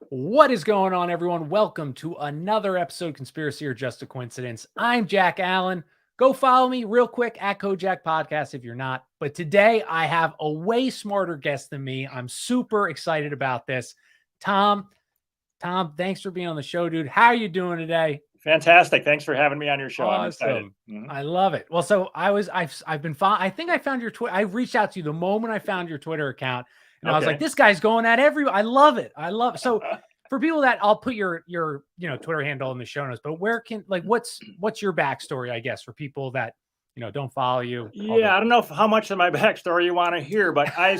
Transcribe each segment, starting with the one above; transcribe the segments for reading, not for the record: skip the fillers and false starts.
What is going on, everyone? Welcome to another episode of Conspiracy or Just a Coincidence. I'm Jack Allen. Go follow me real quick at COJAC Podcast if you're not. But today I have a way smarter guest than me. I'm super excited about this. Tom, thanks for being on the show, dude. How are you doing today? Fantastic. Thanks for having me on your show. Awesome. I'm excited. I love it. Well, so I've been I think I found your Twitter. I reached out to you the moment I found your Twitter account. And I was like, this guy's going at I love it. So for people that I'll put your Twitter handle in the show notes, but where can what's your backstory, I guess, for people that don't follow you? Yeah, I don't know how much of my backstory you want to hear, but I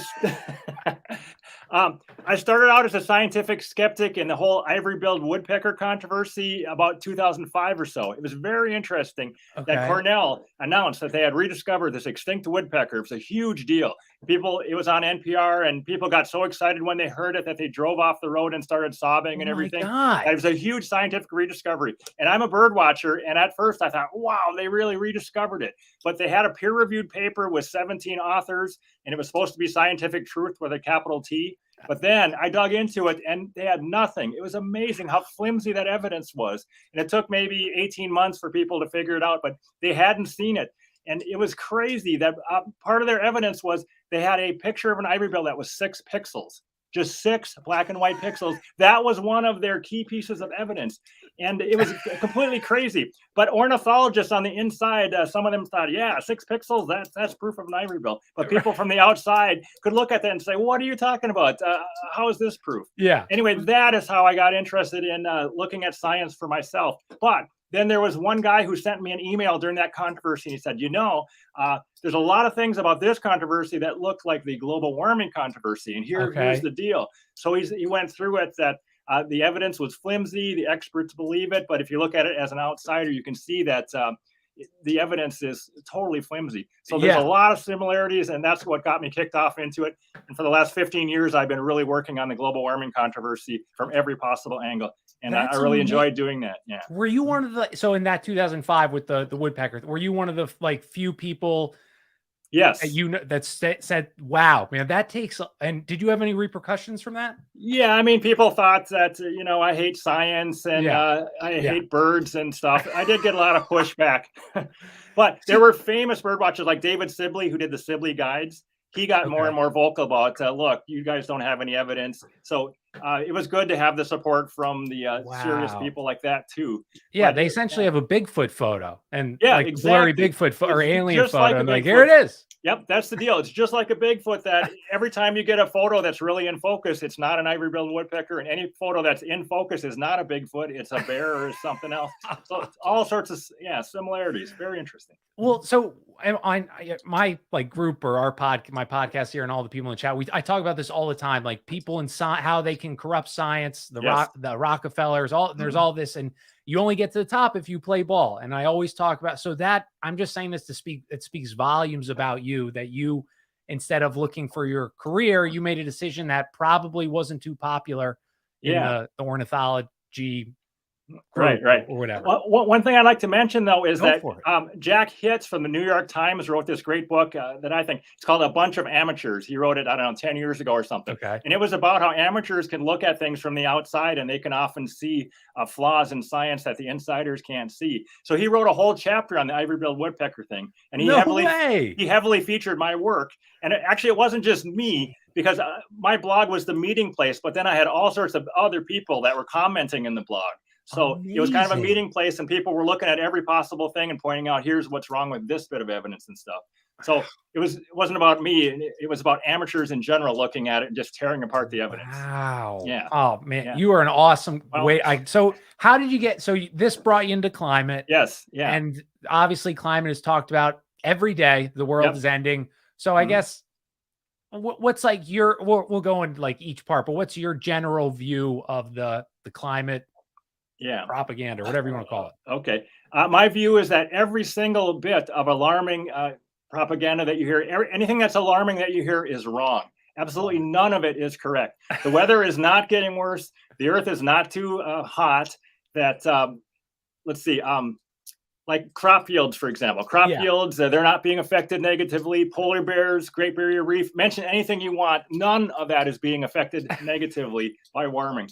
started out as a scientific skeptic in the whole ivory-billed woodpecker controversy about 2005 or so. It was very interesting that Cornell announced that they had rediscovered this extinct woodpecker. It was a huge deal. It was on NPR, and people got so excited when they heard it that they drove off the road and started sobbing and everything. It was a huge scientific rediscovery. And I'm a bird watcher, and at first I thought, wow, they really rediscovered it. But they had a peer-reviewed paper with 17 authors, and it was supposed to be scientific truth with a capital T. But then I dug into it, and they had nothing. It was amazing how flimsy that evidence was. And it took maybe 18 months for people to figure it out, but they hadn't seen it. And it was crazy that part of their evidence was they had a picture of an ivory bill that was 6 pixels. Just 6 black and white pixels. That was one of their key pieces of evidence. And it was completely crazy. But ornithologists on the inside, some of them thought, yeah, 6 pixels, that's proof of an ivory bill. But people from the outside could look at that and say, what are you talking about? How is this proof? Yeah. Anyway, that is how I got interested in looking at science for myself. But then there was one guy who sent me an email during that controversy. And he said, there's a lot of things about this controversy that look like the global warming controversy. And here's the deal. So he went through it that the evidence was flimsy. The experts believe it. But if you look at it as an outsider, you can see that the evidence is totally flimsy. So there's a lot of similarities, and that's what got me kicked off into it. And for the last 15 years, I've been really working on the global warming controversy from every possible angle. And I really enjoyed doing that. Yeah. Were you one of so in that 2005 with the woodpecker, were you one of the few people? Yes. That said, wow, man, that takes. And did you have any repercussions from that? Yeah. I mean, people thought that, I hate science and I hate birds and stuff. I did get a lot of pushback, but there were famous bird watchers like David Sibley, who did the Sibley guides. He got more and more vocal about, look, you guys don't have any evidence. So it was good to have the support from the serious people like that, too. Yeah, but they essentially have a Bigfoot photo and exactly. blurry Bigfoot or alien photo. Like here it is. Yep, that's the deal. It's just like a Bigfoot that every time you get a photo that's really in focus, it's not an ivory-billed woodpecker, and any photo that's in focus is not a Bigfoot. It's a bear or something else. So it's all sorts of similarities. Very interesting. Well, so on my group or my podcast here and all the people in the chat, I talk about this all the time, like people in how they can corrupt science, the Rockefellers, there's all this, and you only get to the top if you play ball. And I always talk about, so that I'm just saying this it speaks volumes about you, that you, instead of looking for your career, you made a decision that probably wasn't too popular in the ornithology right or whatever. One thing I'd like to mention, though, is that Jack Hitz from the New York Times wrote this great book that I think it's called A Bunch of Amateurs. He wrote it, I don't know, 10 years ago or something. And it was about how amateurs can look at things from the outside, and they can often see flaws in science that the insiders can't see. So he wrote a whole chapter on the ivory-billed woodpecker thing, and he heavily featured my work. And it wasn't just me, because my blog was the meeting place, but then I had all sorts of other people that were commenting in the blog. So it was kind of a meeting place, and people were looking at every possible thing and pointing out, here's what's wrong with this bit of evidence and stuff. So it wasn't about me. It was about amateurs in general looking at it and just tearing apart the evidence. Wow. Yeah. Oh man, you are an awesome way. So how did you get, this brought you into climate? Yes. Yeah. And obviously climate is talked about every day. The world is ending. So I guess what's like we'll go in like each part, but what's your general view of the climate propaganda, or whatever you want to call it? Okay. My view is that every single bit of alarming propaganda that you hear, anything that's alarming that you hear is wrong. Absolutely none of it is correct. The weather is not getting worse. The earth is not too hot. That let's like crop yields, for example. Crop yields, they're not being affected negatively. Polar bears, Great Barrier Reef, mention anything you want. None of that is being affected negatively by warming.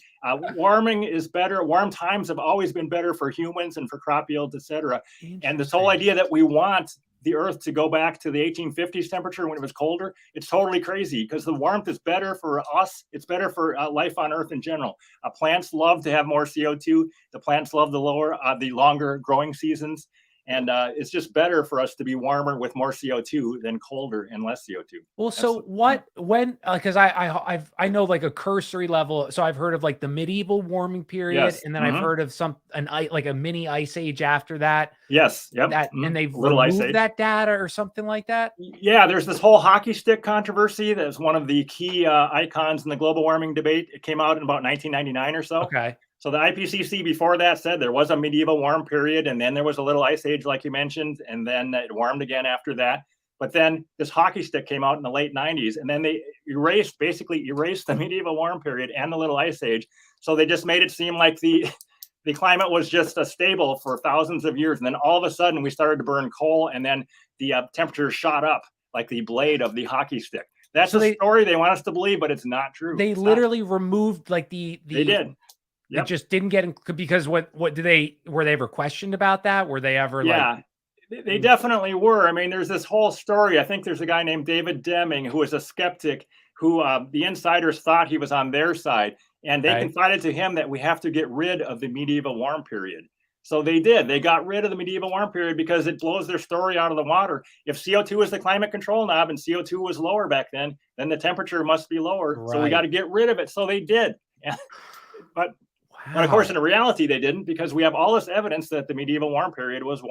Warming is better. Warm times have always been better for humans and for crop yields, etc. And this whole idea that we want the Earth to go back to the 1850s temperature when it was colder, it's totally crazy, because the warmth is better for us. It's better for life on Earth in general. Plants love to have more CO2. The plants love the longer growing seasons. And it's just better for us to be warmer with more CO2 than colder and less CO2. Well, so because I know like a cursory level. So I've heard of like the medieval warming period, and then I've heard of like a mini ice age after that. Yes. Yep. And they've removed that data or something like that. Yeah, there's this whole hockey stick controversy. That's one of the key icons in the global warming debate. It came out in about 1999 or so. Okay. So the IPCC before that said there was a medieval warm period, and then there was a little ice age, like you mentioned, and then it warmed again after that. But then this hockey stick came out in the late 90s, and then they basically erased the medieval warm period and the little ice age. So they just made it seem like the climate was just stable for thousands of years. And then all of a sudden we started to burn coal, and then the temperature shot up like the blade of the hockey stick. That's the story they want us to believe, but it's not true. They literally removed like they did. Yep. It just didn't get in, because were they ever questioned about that? Were they ever they definitely were. I mean, there's this whole story. I think there's a guy named David Deming who was a skeptic who the insiders thought he was on their side. And they confided to him that we have to get rid of the medieval warm period. So they did. They got rid of the medieval warm period because it blows their story out of the water. If CO2 is the climate control knob and CO2 was lower back then the temperature must be lower. Right. So we got to get rid of it. So they did. But of course, in reality, they didn't, because we have all this evidence that the medieval warm period was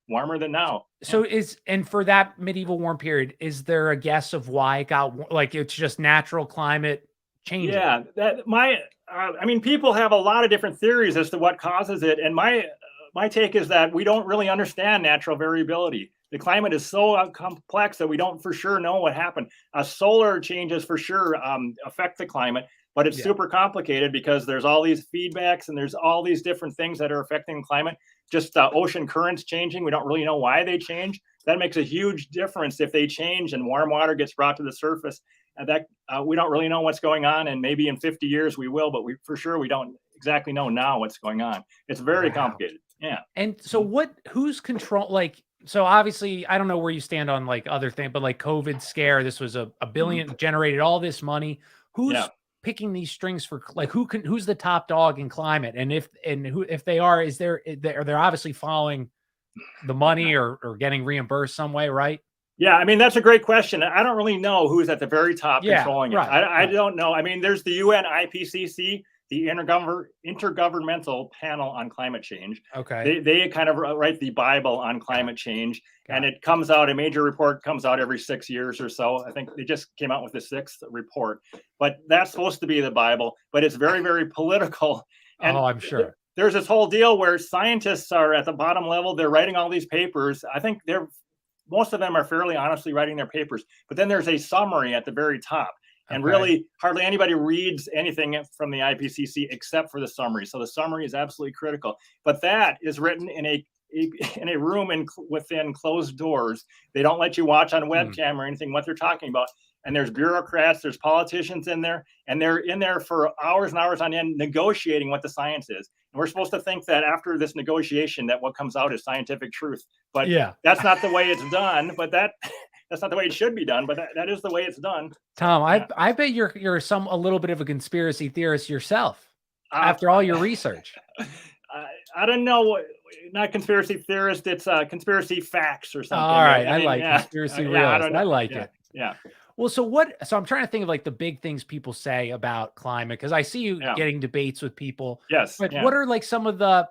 warmer than now. So and for that medieval warm period, is there a guess of why it got like it's just natural climate changing? Yeah, I mean, people have a lot of different theories as to what causes it, and my take is that we don't really understand natural variability. The climate is so complex that we don't for sure know what happened. Solar changes for sure affect the climate. But it's super complicated because there's all these feedbacks and there's all these different things that are affecting climate. Just ocean currents changing. We don't really know why they change. That makes a huge difference if they change and warm water gets brought to the surface. And that we don't really know what's going on. And maybe in 50 years we will, but we don't exactly know now what's going on. It's very complicated. Yeah. And so who's control, so obviously I don't know where you stand on like other things, but like COVID scare, this was a billion, generated all this money. Who's picking these strings for like who's the top dog in climate, and if they are, they're obviously following the money or getting reimbursed some way, right? Yeah, I mean, that's a great question. I don't really know who's at the very top controlling it. I don't know. I mean, there's the UN IPCC, the Intergovernmental Panel on Climate Change. Okay. They kind of write the Bible on climate change. And it comes out, a major report comes out every 6 years or so. I think they just came out with the 6th report. But that's supposed to be the Bible, but it's very, very political. And I'm sure. There's this whole deal where scientists are at the bottom level. They're writing all these papers. I think most of them are fairly honestly writing their papers. But then there's a summary at the very top. And really, hardly anybody reads anything from the IPCC except for the summary. So the summary is absolutely critical. But that is written in a room within closed doors. They don't let you watch on webcam or anything what they're talking about. And there's bureaucrats, there's politicians in there, and they're in there for hours and hours on end negotiating what the science is. And we're supposed to think that after this negotiation that what comes out is scientific truth. But that's not the way it's done. But that's not the way it should be done, but that is the way it's done. Tom, I bet you're a little bit of a conspiracy theorist yourself after all your research. I don't know, not conspiracy theorist. It's conspiracy facts or something. All right, I like conspiracy realist. I like it. Yeah. Well, so I'm trying to think of like the big things people say about climate, because I see you getting debates with people. Yes. But what are like some of the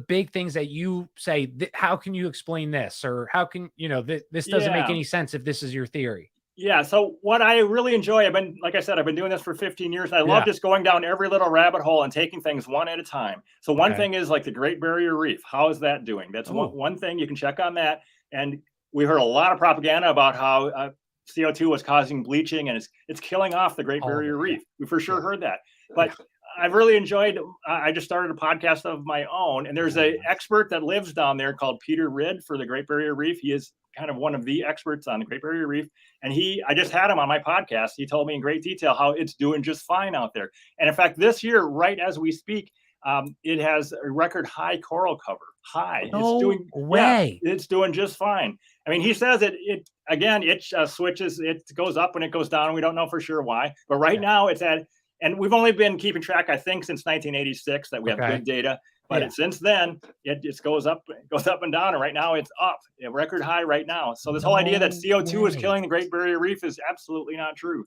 big things that you say, how can you explain this? Or how can, this doesn't make any sense if this is your theory? Yeah. So what I really enjoy, like I said, I've been doing this for 15 years. And I love just going down every little rabbit hole and taking things one at a time. So one thing is like the Great Barrier Reef. How is that doing? That's one thing you can check on that. And we heard a lot of propaganda about how CO2 was causing bleaching and it's killing off the Great Barrier Reef. We for sure heard that. But I've really enjoyed. I just started a podcast of my own, and there's an expert that lives down there called Peter Ridd for the Great Barrier Reef. He is kind of one of the experts on the Great Barrier Reef, and I just had him on my podcast. He told me in great detail how it's doing just fine out there. And in fact, this year, right as we speak, it has a record high coral cover. It's doing just fine. I mean, he says it switches, it goes up when it goes down. We don't know for sure why, but right now it's at. And we've only been keeping track, I think, since 1986 that we have good data. But since then, it just goes up and down. And right now, it's up, a record high right now. So this whole idea that CO2 is killing the Great Barrier Reef is absolutely not true.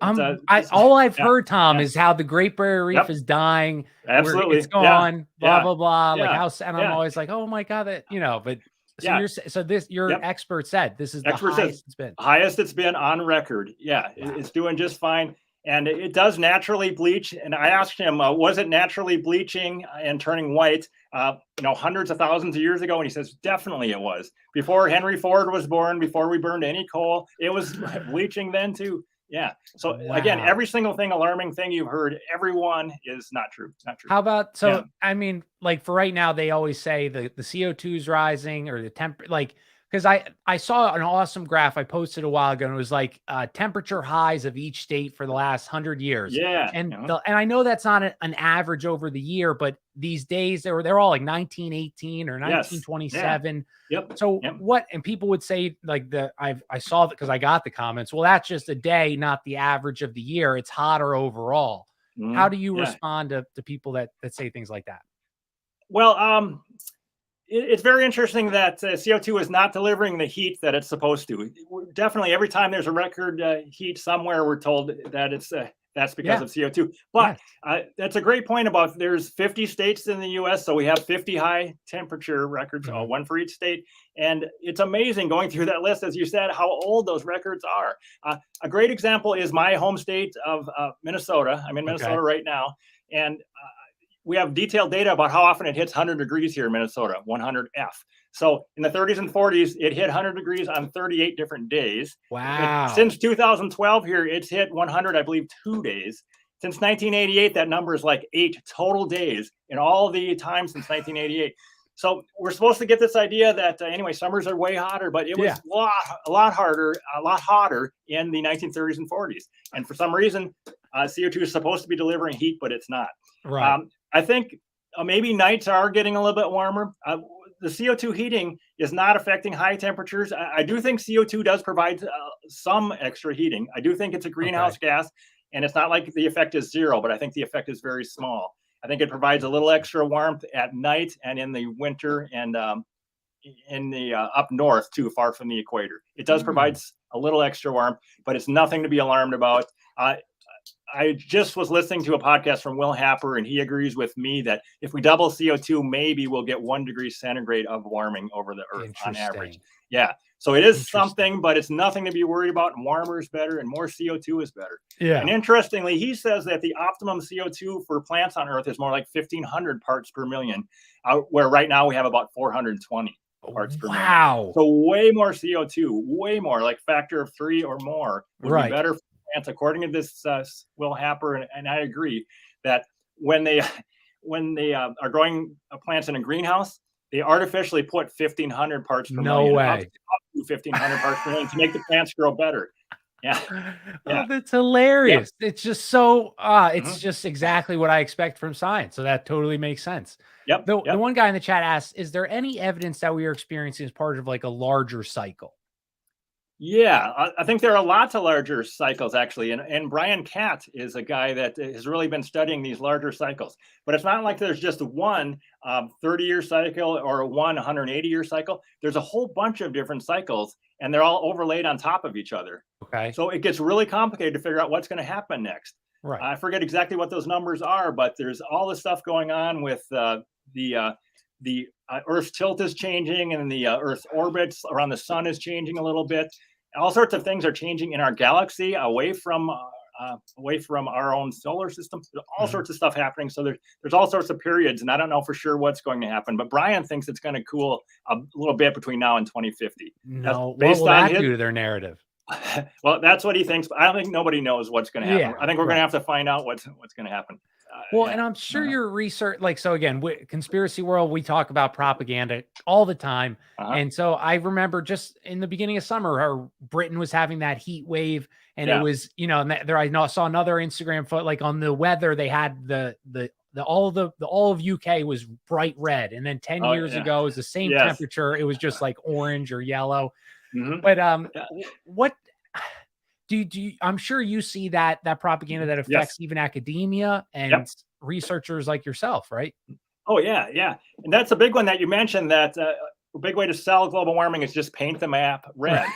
All I've heard, Tom, is how the Great Barrier Reef is dying. Absolutely, it's gone. Blah blah blah. Like how, and I'm always like, oh my god, that But your expert said this is the highest it's been. Highest it's been on record. Yeah, it's doing just fine. And it does naturally bleach. And I asked him, was it naturally bleaching and turning white, hundreds of thousands of years ago? And he says, definitely it was. Before Henry Ford was born, before we burned any coal, it was bleaching then too. Yeah. So again, every single alarming thing you've heard, everyone is not true. Not true. How about, I mean, like for right now, they always say the CO2 is rising or the temp, because I saw an awesome graph I posted a while ago, and it was like temperature highs of each state for the last 100 years. Yeah. And I know that's not an average over the year, but these days they're all like 1918 or 1927. Yep. So what, and people would say like I saw that because I got the comments. Well, that's just a day, not the average of the year. It's hotter overall. How do you respond to people that say things like that? Well, it's very interesting that CO2 is not delivering the heat that it's supposed to. Definitely, every time there's a record heat somewhere, we're told that that's because of CO2. But that's a great point about there's 50 states in the U.S., so we have 50 high temperature records, one for each state. And it's amazing going through that list, as you said, how old those records are. A great example is my home state of Minnesota. I'm in Minnesota right now, and we have detailed data about how often it hits 100 degrees here in Minnesota, 100F. So in the 30s and 40s, it hit 100 degrees on 38 different days. Wow. Since 2012 here, it's hit 100, I believe, 2 days. Since 1988, that number is like 8 total days in all the time since 1988. So we're supposed to get this idea that, anyway, summers are way hotter, but it was a lot hotter in the 1930s and 40s. And for some reason, CO2 is supposed to be delivering heat, but it's not. Right. I think maybe nights are getting a little bit warmer. The CO2 heating is not affecting high temperatures. I do think CO2 does provide some extra heating. I do think it's a greenhouse gas, and it's not like the effect is zero, but I think the effect is very small. I think it provides a little extra warmth at night and in the winter and in the up north too, far from the equator. It does provide a little extra warmth, but it's nothing to be alarmed about. I just was listening to a podcast from Will Happer, and he agrees with me that if we double CO2, maybe we'll get 1 degree centigrade of warming over the Earth on average. Yeah. So it is something, but it's nothing to be worried about. And warmer is better, and more CO2 is better. Yeah. And interestingly, he says that the optimum CO2 for plants on Earth is more like 1,500 parts per million, where right now we have about 420 parts per million. Wow. So way more CO2, way more, like factor of 3 or more would be better for plants, according to this Will Happer, and I agree that when they are growing plants in a greenhouse, they artificially put 1,500 parts per million. No way. Up to 1,500 parts per million to make the plants grow better. Yeah. Oh, that's hilarious. Yeah. It's just so it's just exactly what I expect from science. So that totally makes sense. Yep. The one guy in the chat asked, is there any evidence that we are experiencing as part of like a larger cycle? Yeah, I think there are lots of larger cycles, actually. And Brian Catt is a guy that has really been studying these larger cycles. But it's not like there's just one 30-year cycle or one 180-year cycle. There's a whole bunch of different cycles, and they're all overlaid on top of each other. Okay. So it gets really complicated to figure out what's going to happen next. Right. I forget exactly what those numbers are, but there's all this stuff going on with the Earth's tilt is changing, and the Earth's orbits around the sun is changing a little bit. All sorts of things are changing in our galaxy away from our own solar system. There's all sorts of stuff happening. So there's all sorts of periods, and I don't know for sure what's going to happen. But Brian thinks it's going to cool a little bit between now and 2050. No, what will that do to their narrative? Well, that's what he thinks. But I don't think nobody knows what's going to happen. I think we're going to have to find out what's going to happen. Well, and I'm sure your research, like, so again, conspiracy world, we talk about propaganda all the time. And so I remember just in the beginning of summer, Britain was having that heat wave, and it was, you know, and I saw another Instagram photo, like on the weather, they had all of UK was bright red. And then 10 years ago, it was the same temperature. It was just like orange or yellow. But what do you, I'm sure you see that propaganda that affects even academia and researchers like yourself, right? Oh yeah. And that's a big one that you mentioned, that a big way to sell global warming is just paint the map red.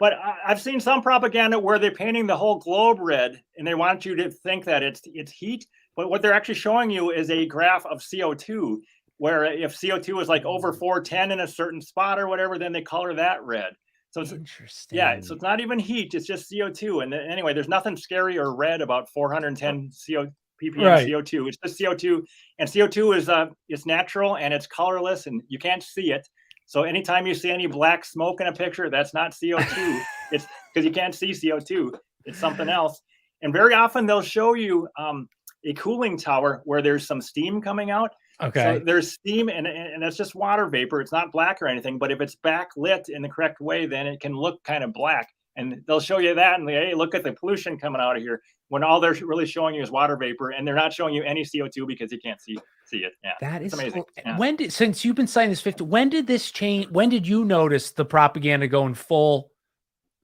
But I've seen some propaganda where they're painting the whole globe red, and they want you to think that it's heat. But what they're actually showing you is a graph of CO2, where if CO2 is like over 410 in a certain spot or whatever, then they color that red. So it's interesting. Yeah, so it's not even heat; it's just CO2. And anyway, there's nothing scary or red about 410 ppm CO2. It's just CO2, and CO2 is natural and it's colorless, and you can't see it. So anytime you see any black smoke in a picture, that's not CO2. It's because you can't see CO2. It's something else. And very often they'll show you a cooling tower where there's some steam coming out. So there's steam, and that's just water vapor. It's not black or anything, but if it's backlit in the correct way, then it can look kind of black. And they'll show you that, and hey, look at the pollution coming out of here, when all they're really showing you is water vapor, and they're not showing you any CO2 because you can't see it. Yeah, that is amazing. Since you've been saying this 50, when did this change? When did you notice the propaganda going full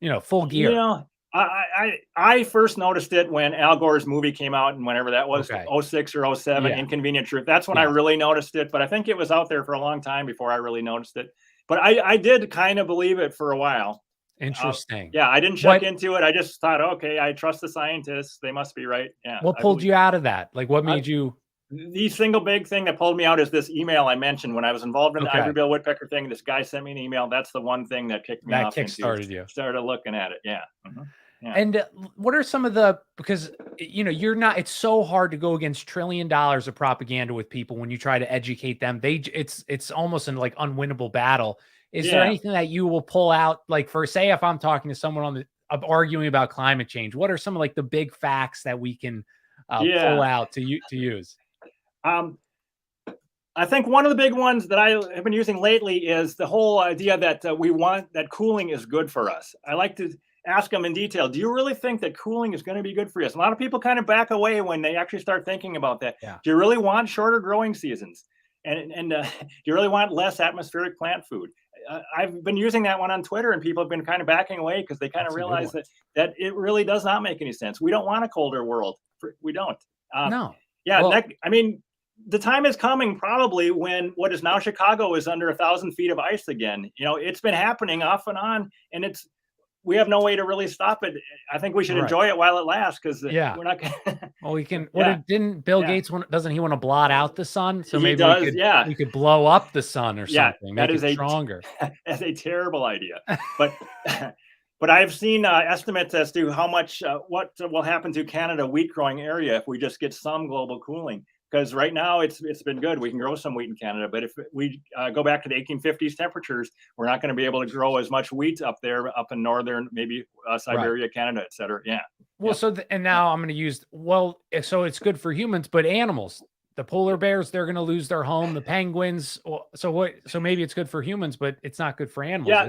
gear? You know, I first noticed it when Al Gore's movie came out, and whenever that was, 06 or 07, Inconvenient Truth. That's when I really noticed it, but I think it was out there for a long time before I really noticed it. But I did kind of believe it for a while. Interesting. I didn't check into it. I just thought, okay, I trust the scientists. They must be right. Yeah. What pulled you out of that? Like, what made you? The single big thing that pulled me out is this email I mentioned when I was involved in the Ivory-Bill woodpecker thing. This guy sent me an email. That's the one thing that kicked me off. That kickstarted you. Started looking at it. Yeah. And what are some of because you're not, it's so hard to go against $1 trillion of propaganda with people when you try to educate them. It's almost an like unwinnable battle. Is there anything that you will pull out, like, for, say, if I'm talking to someone arguing about climate change, what are some of like the big facts that we can pull out to use? I think one of the big ones that I have been using lately is the whole idea that that cooling is good for us. I like to ask them in detail, do you really think that cooling is going to be good for you? A lot of people kind of back away when they actually start thinking about that. Yeah. Do you really want shorter growing seasons? And do you really want less atmospheric plant food? I've been using that one on Twitter, and people have been kind of backing away because they kind of realize that it really does not make any sense. We don't want a colder world. We don't. No. Yeah. Well, I mean, the time is coming probably when what is now Chicago is under 1,000 feet of ice again. It's been happening off and on, and we have no way to really stop it. I think we should enjoy it while it lasts, because we're not gonna. Well, we can. Didn't Bill Gates doesn't he want to blot out the sun? So maybe we could blow up the sun or something. Make it stronger. That's a terrible idea. But but I've seen estimates as to how much what will happen to Canada wheat growing area if we just get some global cooling. Because right now it's been good. We can grow some wheat in Canada, but if we go back to the 1850s temperatures, we're not going to be able to grow as much wheat up there, up in northern, maybe Siberia, Canada, et cetera. Yeah. Well, and now I'm going to use, so it's good for humans, but animals, the polar bears, they're going to lose their home. The penguins. So maybe it's good for humans, but it's not good for animals. Yeah,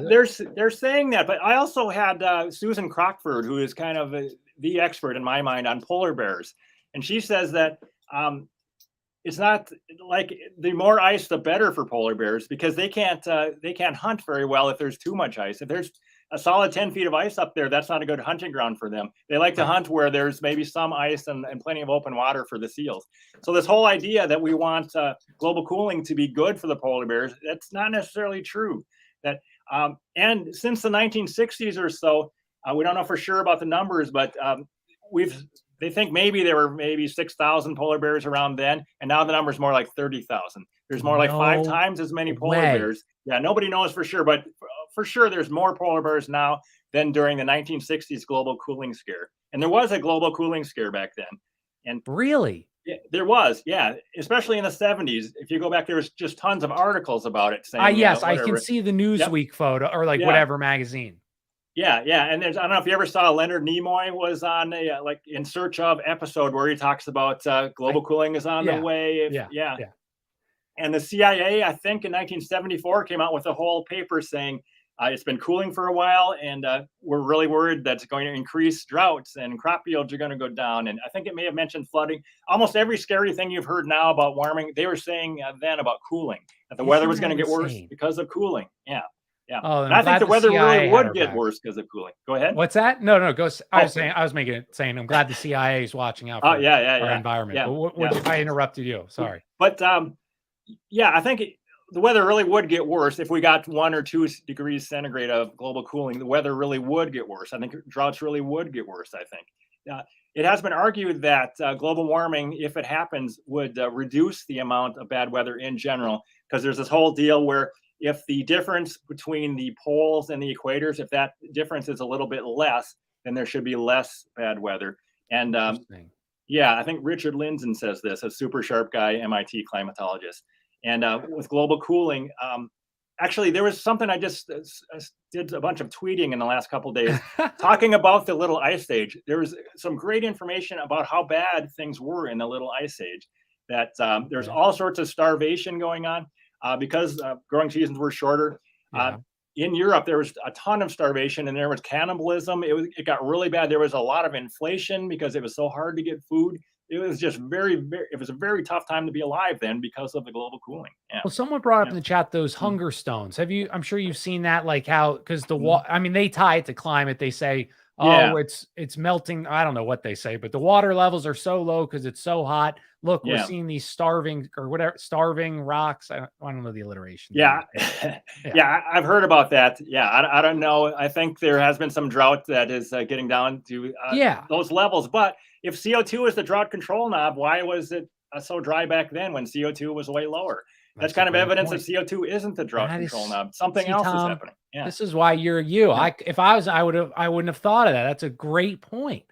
they're saying that. But I also had Susan Crockford, who is kind of the expert in my mind on polar bears, and she says that. It's not like the more ice, the better for polar bears, because they can't hunt very well if there's too much ice. If there's a solid 10 feet of ice up there, that's not a good hunting ground for them. They like to hunt where there's maybe some ice and plenty of open water for the seals. So this whole idea that we want global cooling to be good for the polar bears, that's not necessarily true. And since the 1960s or so, we don't know for sure about the numbers, but they think maybe there were 6,000 polar bears around then, and now the number is more like 30,000. There's more like 5 times as many polar bears. Yeah, nobody knows for sure, but for sure there's more polar bears now than during the 1960s global cooling scare. And there was a global cooling scare back then. And really? Yeah, there was, especially in the 70s. If you go back, there was just tons of articles about it saying. Yes, I can see the Newsweek photo or whatever magazine. Yeah, yeah, and I don't know if you ever saw Leonard Nimoy was on a like In Search Of episode where he talks about global cooling is on the Yeah, way. yeah, Yeah, yeah. and the CIA, I think in 1974, came out with a whole paper saying it's been cooling for a while, and we're really worried that it's going to increase droughts and crop yields are going to go down. And I think it may have mentioned flooding. Almost every scary thing you've heard now about warming, they were saying then about cooling, that the weather Isn't was that going to get worse insane? because of cooling. Yeah, yeah. Oh, and And I'm I think glad the the weather really CIA had would our get backs. worse because of cooling. Go ahead. What's that? No, no, go. I was Oh, saying, I was saying, I'm glad the CIA is watching out oh for yeah, yeah, our yeah, environment. yeah, But yeah. I interrupted you. Sorry. But yeah, I think the weather really would get worse if we got 1 or 2 degrees centigrade of global cooling. The weather really would get worse. I think droughts really would get worse. I think it has been argued that global warming, if it happens, would reduce the amount of bad weather in general, because there's this whole deal where if the difference between the poles and the equators, if that difference is a little bit less, then there should be less bad weather. And Interesting. yeah, I think Richard Lindzen says this, a super sharp guy, MIT climatologist. And with global cooling, actually, there was something I just did a bunch of tweeting in the last couple of days talking about the little ice age. There was some great information about how bad things were in the little ice age, that there's all sorts of starvation going on because growing seasons were shorter. Yeah. In Europe, there was a ton of starvation and there was cannibalism. It got really bad. There was a lot of inflation because it was so hard to get food. It was just it was a very tough time to be alive then because of the global cooling. Yeah. Well, someone brought up Yeah. in the chat those Mm. hunger stones. I'm sure you've seen that, like how, because Mhm. I mean, they tie it to climate. They say, oh, Yeah. it's melting. I don't know what they say, but the water levels are so low because it's so hot. Look, we're Yeah. seeing these starving or whatever, starving rocks. I don't know the alliteration. Yeah. Yeah. Yeah. I've heard about that. Yeah. I don't know. I think there has been some drought that is getting down to Yeah. those levels. But if CO2 is the drought control knob, why was it so dry back then when CO2 was way lower? That's That's a kind of great evidence point. that CO2 isn't the drought That control is, knob. Something see, else is Tom, happening. Yeah. this is why you're you. Yeah. If I was, I wouldn't have thought of that. That's a great point.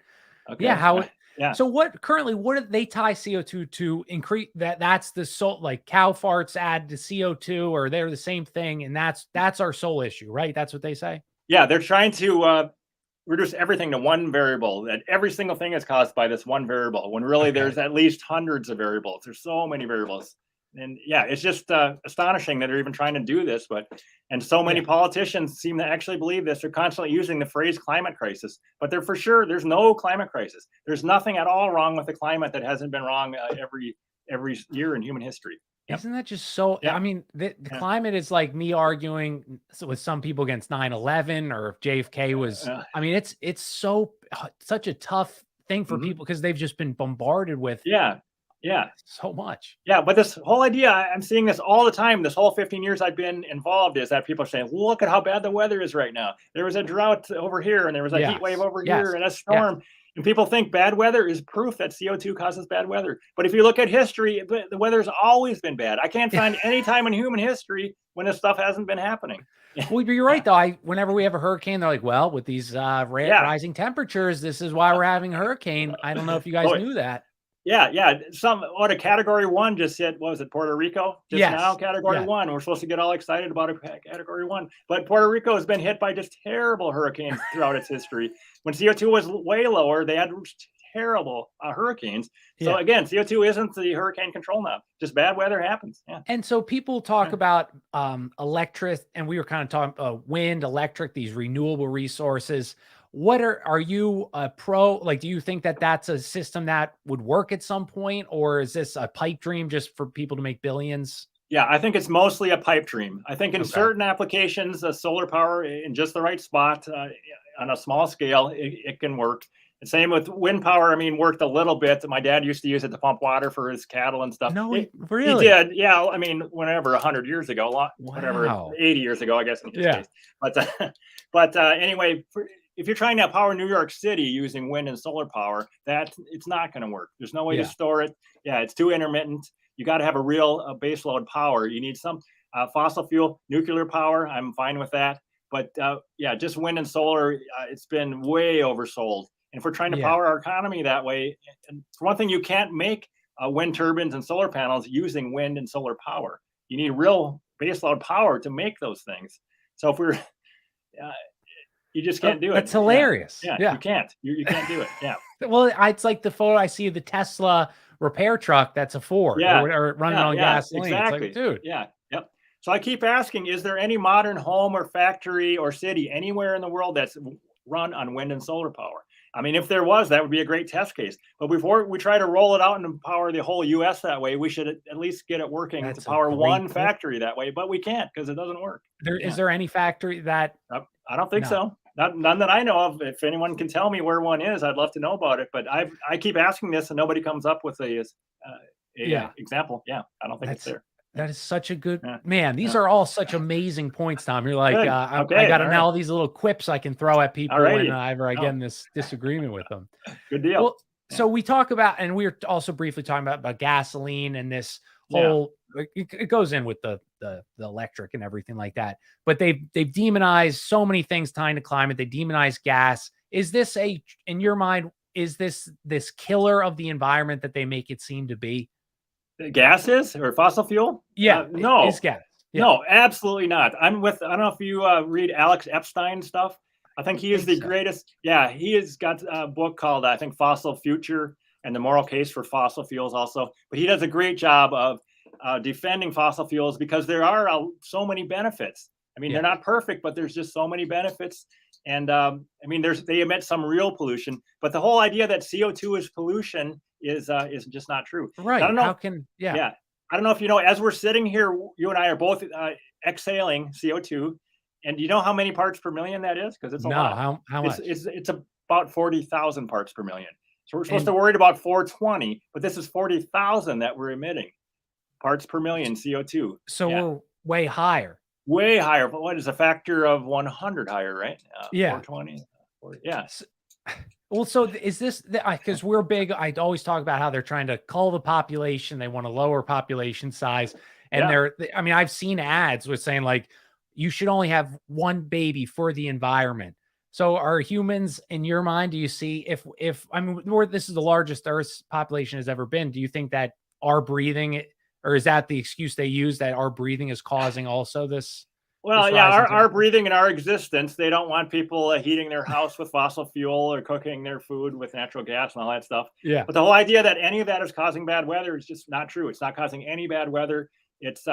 Yeah, Okay. how it, Yeah. so what do they tie CO2 to increase that's the soul, like cow farts add to CO2, or they're the same thing, and that's our sole issue, right? That's what they say. Yeah. They're trying to reduce everything to one variable, that every single thing is caused by this one variable, when really Okay. there's at least hundreds of variables. There's so many variables. And yeah, it's just astonishing that they're even trying to do this. And so many Yeah. politicians seem to actually believe this. They're constantly using the phrase climate crisis, but they're for sure, there's no climate crisis. There's nothing at all wrong with the climate that hasn't been wrong every year in human history. Yep. Isn't that just so, I Yep. mean, the Yeah. climate is like me arguing with some people against 9/11, or if JFK was, I mean, it's so such a tough thing for people because they've just been bombarded with Yeah. Yeah. so much. Yeah, but this whole idea, I'm seeing this all the time. This whole 15 years I've been involved is that people are saying, look at how bad the weather is right now. There was a drought over here, and there was a heat wave Yes. over Yes. here, and a Yes. storm. And people think bad weather is proof that CO2 causes bad weather. But if you look at history, the weather's always been bad. I can't find any time in human history when this stuff hasn't been happening. Well, but you're right, though. Whenever we have a hurricane, they're like, well, with these Yeah. rising temperatures, this is why we're having a hurricane. I don't know if you guys Oh, knew that. yeah, yeah. A category 1 just hit, what was it, Puerto Rico? Just Yes. now, category Yeah. 1. We're supposed to get all excited about a category 1. But Puerto Rico has been hit by just terrible hurricanes throughout its history. When CO2 was way lower, they had terrible hurricanes. So Yeah. again, CO2 isn't the hurricane control knob. Just bad weather happens. Yeah. And so people talk Yeah. about electric, and we were kind of talking wind, electric, these renewable resources. What are you a pro? Like, do you think that that's a system that would work at some point, or is this a pipe dream just for people to make billions? Yeah, I think it's mostly a pipe dream. I think in Okay. certain applications, solar power in just the right spot on a small scale, it can work. And same with wind power. I mean, worked a little bit. My dad used to use it to pump water for his cattle and stuff. No, He really? did. Yeah. I mean, whenever 100 years ago, whatever, Wow. 80 years ago, I guess in his Yeah. case. But anyway, if you're trying to power New York City using wind and solar power, it's not going to work. There's no way to Yeah. store it. Yeah, it's too intermittent. You got to have a real base load power. You need some fossil fuel, nuclear power. I'm fine with that. But yeah, just wind and solar, it's been way oversold. And if we're trying to Yeah. power our economy that way, and for one thing, you can't make wind turbines and solar panels using wind and solar power. You need real baseload power to make those things. So if we're You just can't do it. That's hilarious. Yeah. You can't. You can't do it. Yeah. Well, it's like the photo I see of the Tesla repair truck that's a Ford or running on gasoline. Exactly. It's like, dude. Yeah. Yep. So I keep asking, is there any modern home or factory or city anywhere in the world that's run on wind and solar power? I mean, if there was, that would be a great test case. But before we try to roll it out and power the whole US that way, we should at least get it working to power one factory that way. But we can't because it doesn't work. Is there any factory that? I don't think so. None that I know of. If anyone can tell me where one is, I'd love to know about it. But I keep asking this and nobody comes up with a example. Yeah, I don't think it's there. That is such a good man. These are all such amazing points, Tom. You're like, I got all these little quips I can throw at people whenever I get in this disagreement with them. Good deal. Well, so we talk about, and we were also briefly talking about gasoline and this whole. It goes in with the electric and everything like that. But they've demonized so many things tying to climate. They demonize gas. Is this in your mind? Is this killer of the environment that they make it seem to be? Gas is or fossil fuel? Yeah, no, it's gas. Yeah. No, absolutely not. I don't know if you read Alex Epstein stuff. I think he is the greatest. Yeah, he has got a book called I think Fossil Future and the Moral Case for Fossil Fuels also. But he does a great job of defending fossil fuels because there are so many benefits. I mean, they're not perfect, but there's just so many benefits. And I mean, they emit some real pollution, but the whole idea that CO2 is pollution is just not true. Right. I don't know. I don't know if you know, as we're sitting here, you and I are both exhaling CO2. And do you know how many parts per million that is? Because it's a lot. How much? It's about 40,000 parts per million. So we're supposed to worry about 420, but this is 40,000 that we're emitting parts per million CO2. So we're way higher. Way higher. But what is a factor of 100 higher, right? 420. Well, so is this because we're big? I always talk about how they're trying to cull the population. They want to lower population size. And I mean, I've seen ads with saying like, you should only have one baby for the environment. So are humans, in your mind, do you see if I mean, this is the largest Earth's population has ever been. Do you think that our breathing, or is that the excuse they use, that our breathing is causing also this? Well, our breathing and our existence, they don't want people heating their house with fossil fuel or cooking their food with natural gas and all that stuff. Yeah. But the whole idea that any of that is causing bad weather is just not true. It's not causing any bad weather. It's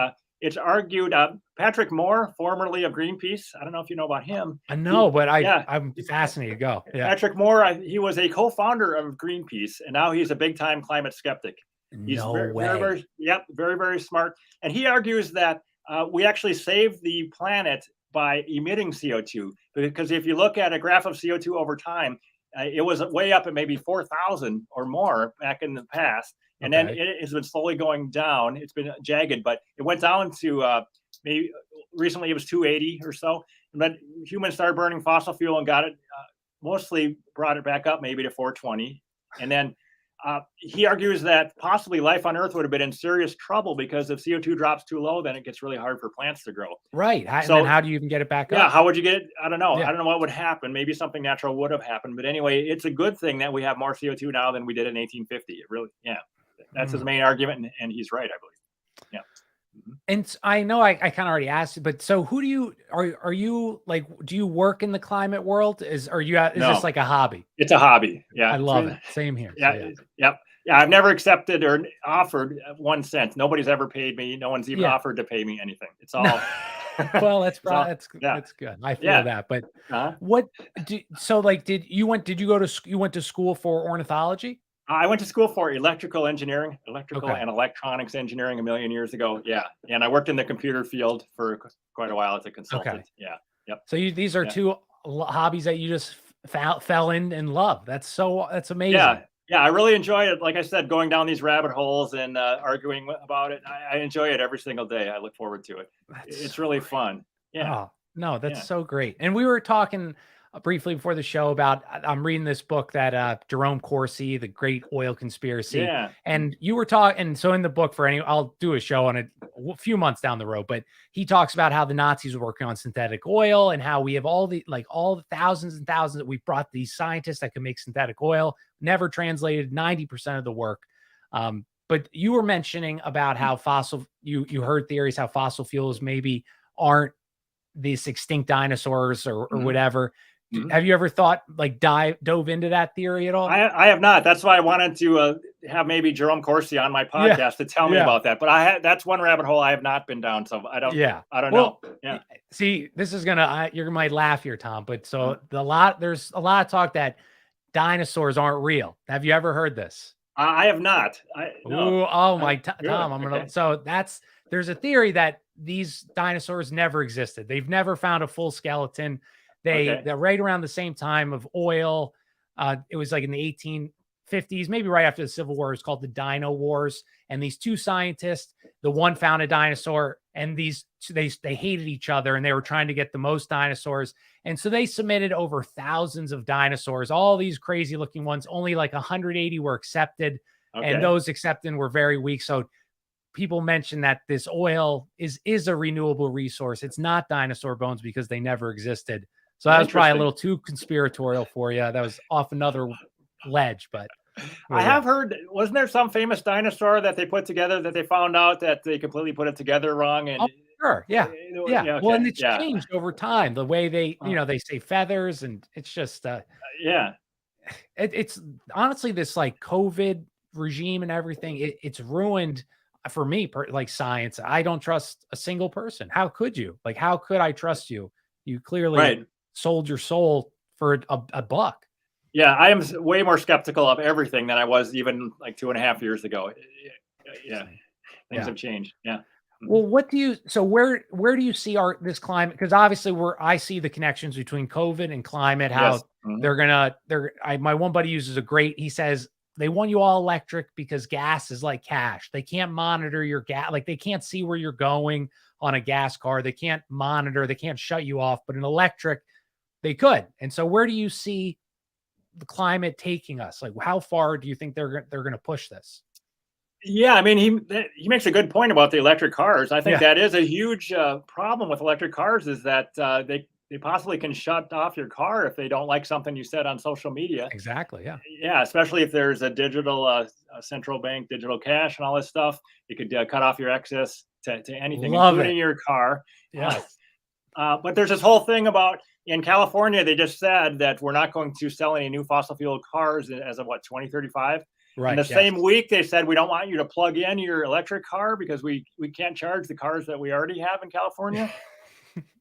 argued. Patrick Moore, formerly of Greenpeace. I don't know if you know about him. I know, but I'm fascinated. Go. Yeah. Patrick Moore, he was a co-founder of Greenpeace, and now he's a big-time climate skeptic. He's very, very smart. And he argues that we actually saved the planet by emitting CO2. Because if you look at a graph of CO2 over time, it was way up at maybe 4,000 or more back in the past. And then it has been slowly going down. It's been jagged, but it went down to maybe recently it was 280 or so. But humans started burning fossil fuel and got it, mostly brought it back up maybe to 420. And then he argues that possibly life on Earth would have been in serious trouble because if CO2 drops too low, then it gets really hard for plants to grow. Right. So then how do you even get it back up? Yeah. How would you get it? I don't know. I don't know what would happen. Maybe something natural would have happened. But anyway, it's a good thing that we have more CO2 now than we did in 1850. It really, that's his main argument. And he's right, I believe. Yeah. And I know I kind of already asked you, but so who do you are you like? Do you work in the climate world? Is this like a hobby? It's a hobby. Yeah, I love it. Same here. Yeah. I've never accepted or offered 1 cent. Nobody's ever paid me. No one's even offered to pay me anything. It's all. Well, that's good. I feel that. But did you went to school for ornithology? I went to school for electrical engineering, and electronics engineering a million years ago. Yeah. And I worked in the computer field for quite a while as a consultant. Okay. Yeah. Yep. So these are two hobbies that you just fell in and love. That's amazing. Yeah. I really enjoy it. Like I said, going down these rabbit holes and arguing about it. I enjoy it every single day. I look forward to it. It's really fun. Yeah. Oh, no, that's so great. And we were talking briefly before the show about, I'm reading this book that Jerome Corsi, The Great Oil Conspiracy. And you were talking, and so in the book I'll do a show on it a few months down the road, but he talks about how the Nazis were working on synthetic oil and how we have all the thousands and thousands that we've brought these scientists that can make synthetic oil, never translated 90% of the work. But you were mentioning about how you heard theories, how fossil fuels maybe aren't these extinct dinosaurs or whatever. Have you ever thought like dove into that theory at all? I have not. That's why I wanted to have maybe Jerome Corsi on my podcast to tell me about that. But that's one rabbit hole I have not been down. So I don't know. Yeah. See, this is you might laugh here, Tom, but so there's a lot of talk that dinosaurs aren't real. Have you ever heard this? I have not. No. Tom, so there's a theory that these dinosaurs never existed. They've never found a full skeleton. They're right around the same time of oil. It was like in the 1850s, maybe right after the Civil War. It's called the Dino Wars. And these two scientists, the one found a dinosaur, and they hated each other, and they were trying to get the most dinosaurs. And so they submitted over thousands of dinosaurs, all these crazy looking ones. Only like 180 were accepted, and those accepted were very weak. So people mention that this oil is a renewable resource. It's not dinosaur bones because they never existed. So that was probably a little too conspiratorial for you. That was off another ledge, but I have heard, wasn't there some famous dinosaur that they put together that they found out that they completely put it together wrong? And sure. Yeah. Well, and it's changed over time. The way they say feathers, and it's just, it's honestly this like COVID regime and everything. It's ruined for me, like science. I don't trust a single person. How could you? Like, how could I trust you? You clearly sold your soul for a buck. Yeah, I am way more skeptical of everything than I was even like 2.5 years ago. Yeah, things have changed. Yeah. Well, where do you see this climate? Because obviously I see the connections between COVID and climate, how my one buddy uses he says they want you all electric because gas is like cash. They can't monitor your gas. Like they can't see where you're going on a gas car. They can't monitor, they can't shut you off, but an electric, they could. And so where do you see the climate taking us? Like, how far do you think they're going to push this? Yeah, I mean, he makes a good point about the electric cars. I think that is a huge problem with electric cars, is that they possibly can shut off your car if they don't like something you said on social media. Exactly. Yeah. Yeah, especially if there's a digital central bank digital cash and all this stuff. You could cut off your access to anything, including your car. Yes. But there's this whole thing about, in California, they just said that we're not going to sell any new fossil fuel cars as of 2035. Right. And the same week, they said, we don't want you to plug in your electric car because we can't charge the cars that we already have in California.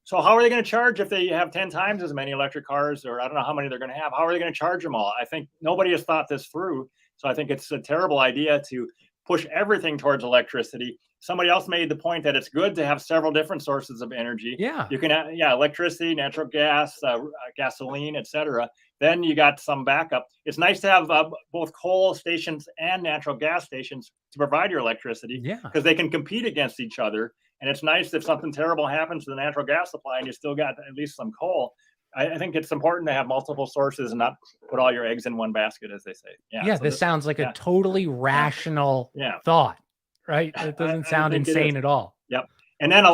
So how are they going to charge if they have 10 times as many electric cars, or I don't know how many they're going to have? How are they going to charge them all? I think nobody has thought this through. So I think it's a terrible idea to push everything towards electricity. Somebody else made the point that it's good to have several different sources of energy. Yeah. You can electricity, natural gas, gasoline, etc. Then you got some backup. It's nice to have both coal stations and natural gas stations to provide your electricity, because they can compete against each other. And it's nice if something terrible happens to the natural gas supply and you still got at least some coal. I think it's important to have multiple sources and not put all your eggs in one basket, as they say. Yeah, so this sounds like a totally rational thought, right? It doesn't sound insane at all. Yep. And then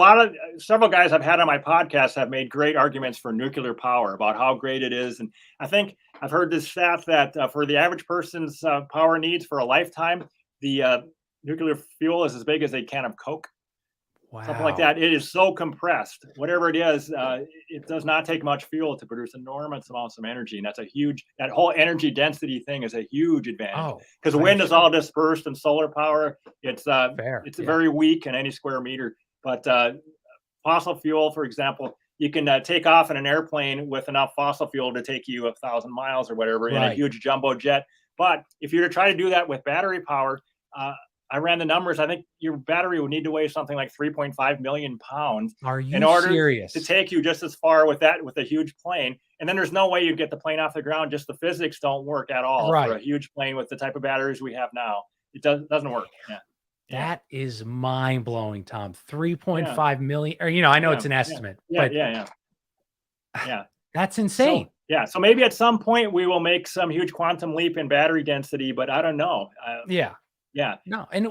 several guys I've had on my podcast have made great arguments for nuclear power, about how great it is. And I think I've heard this stat that for the average person's power needs for a lifetime, the nuclear fuel is as big as a can of Coke. Wow. Something like that. It is so compressed. Whatever it is, it does not take much fuel to produce enormous amounts of energy. And that's that whole energy density thing is a huge advantage. Because wind is all dispersed, and solar power, it's very weak in any square meter. But fossil fuel, for example, you can take off in an airplane with enough fossil fuel to take you 1,000 miles or whatever in a huge jumbo jet. But if you were to try to do that with battery power, I ran the numbers. I think your battery would need to weigh something like 3.5 million pounds in order to take you just as far with a huge plane. And then there's no way you'd get the plane off the ground. Just the physics don't work at all for a huge plane with the type of batteries we have now. It doesn't work. Yeah. That is mind blowing, Tom. 3.5 million, or I know it's an estimate. Yeah. That's insane. So maybe at some point we will make some huge quantum leap in battery density, but I don't know. No. And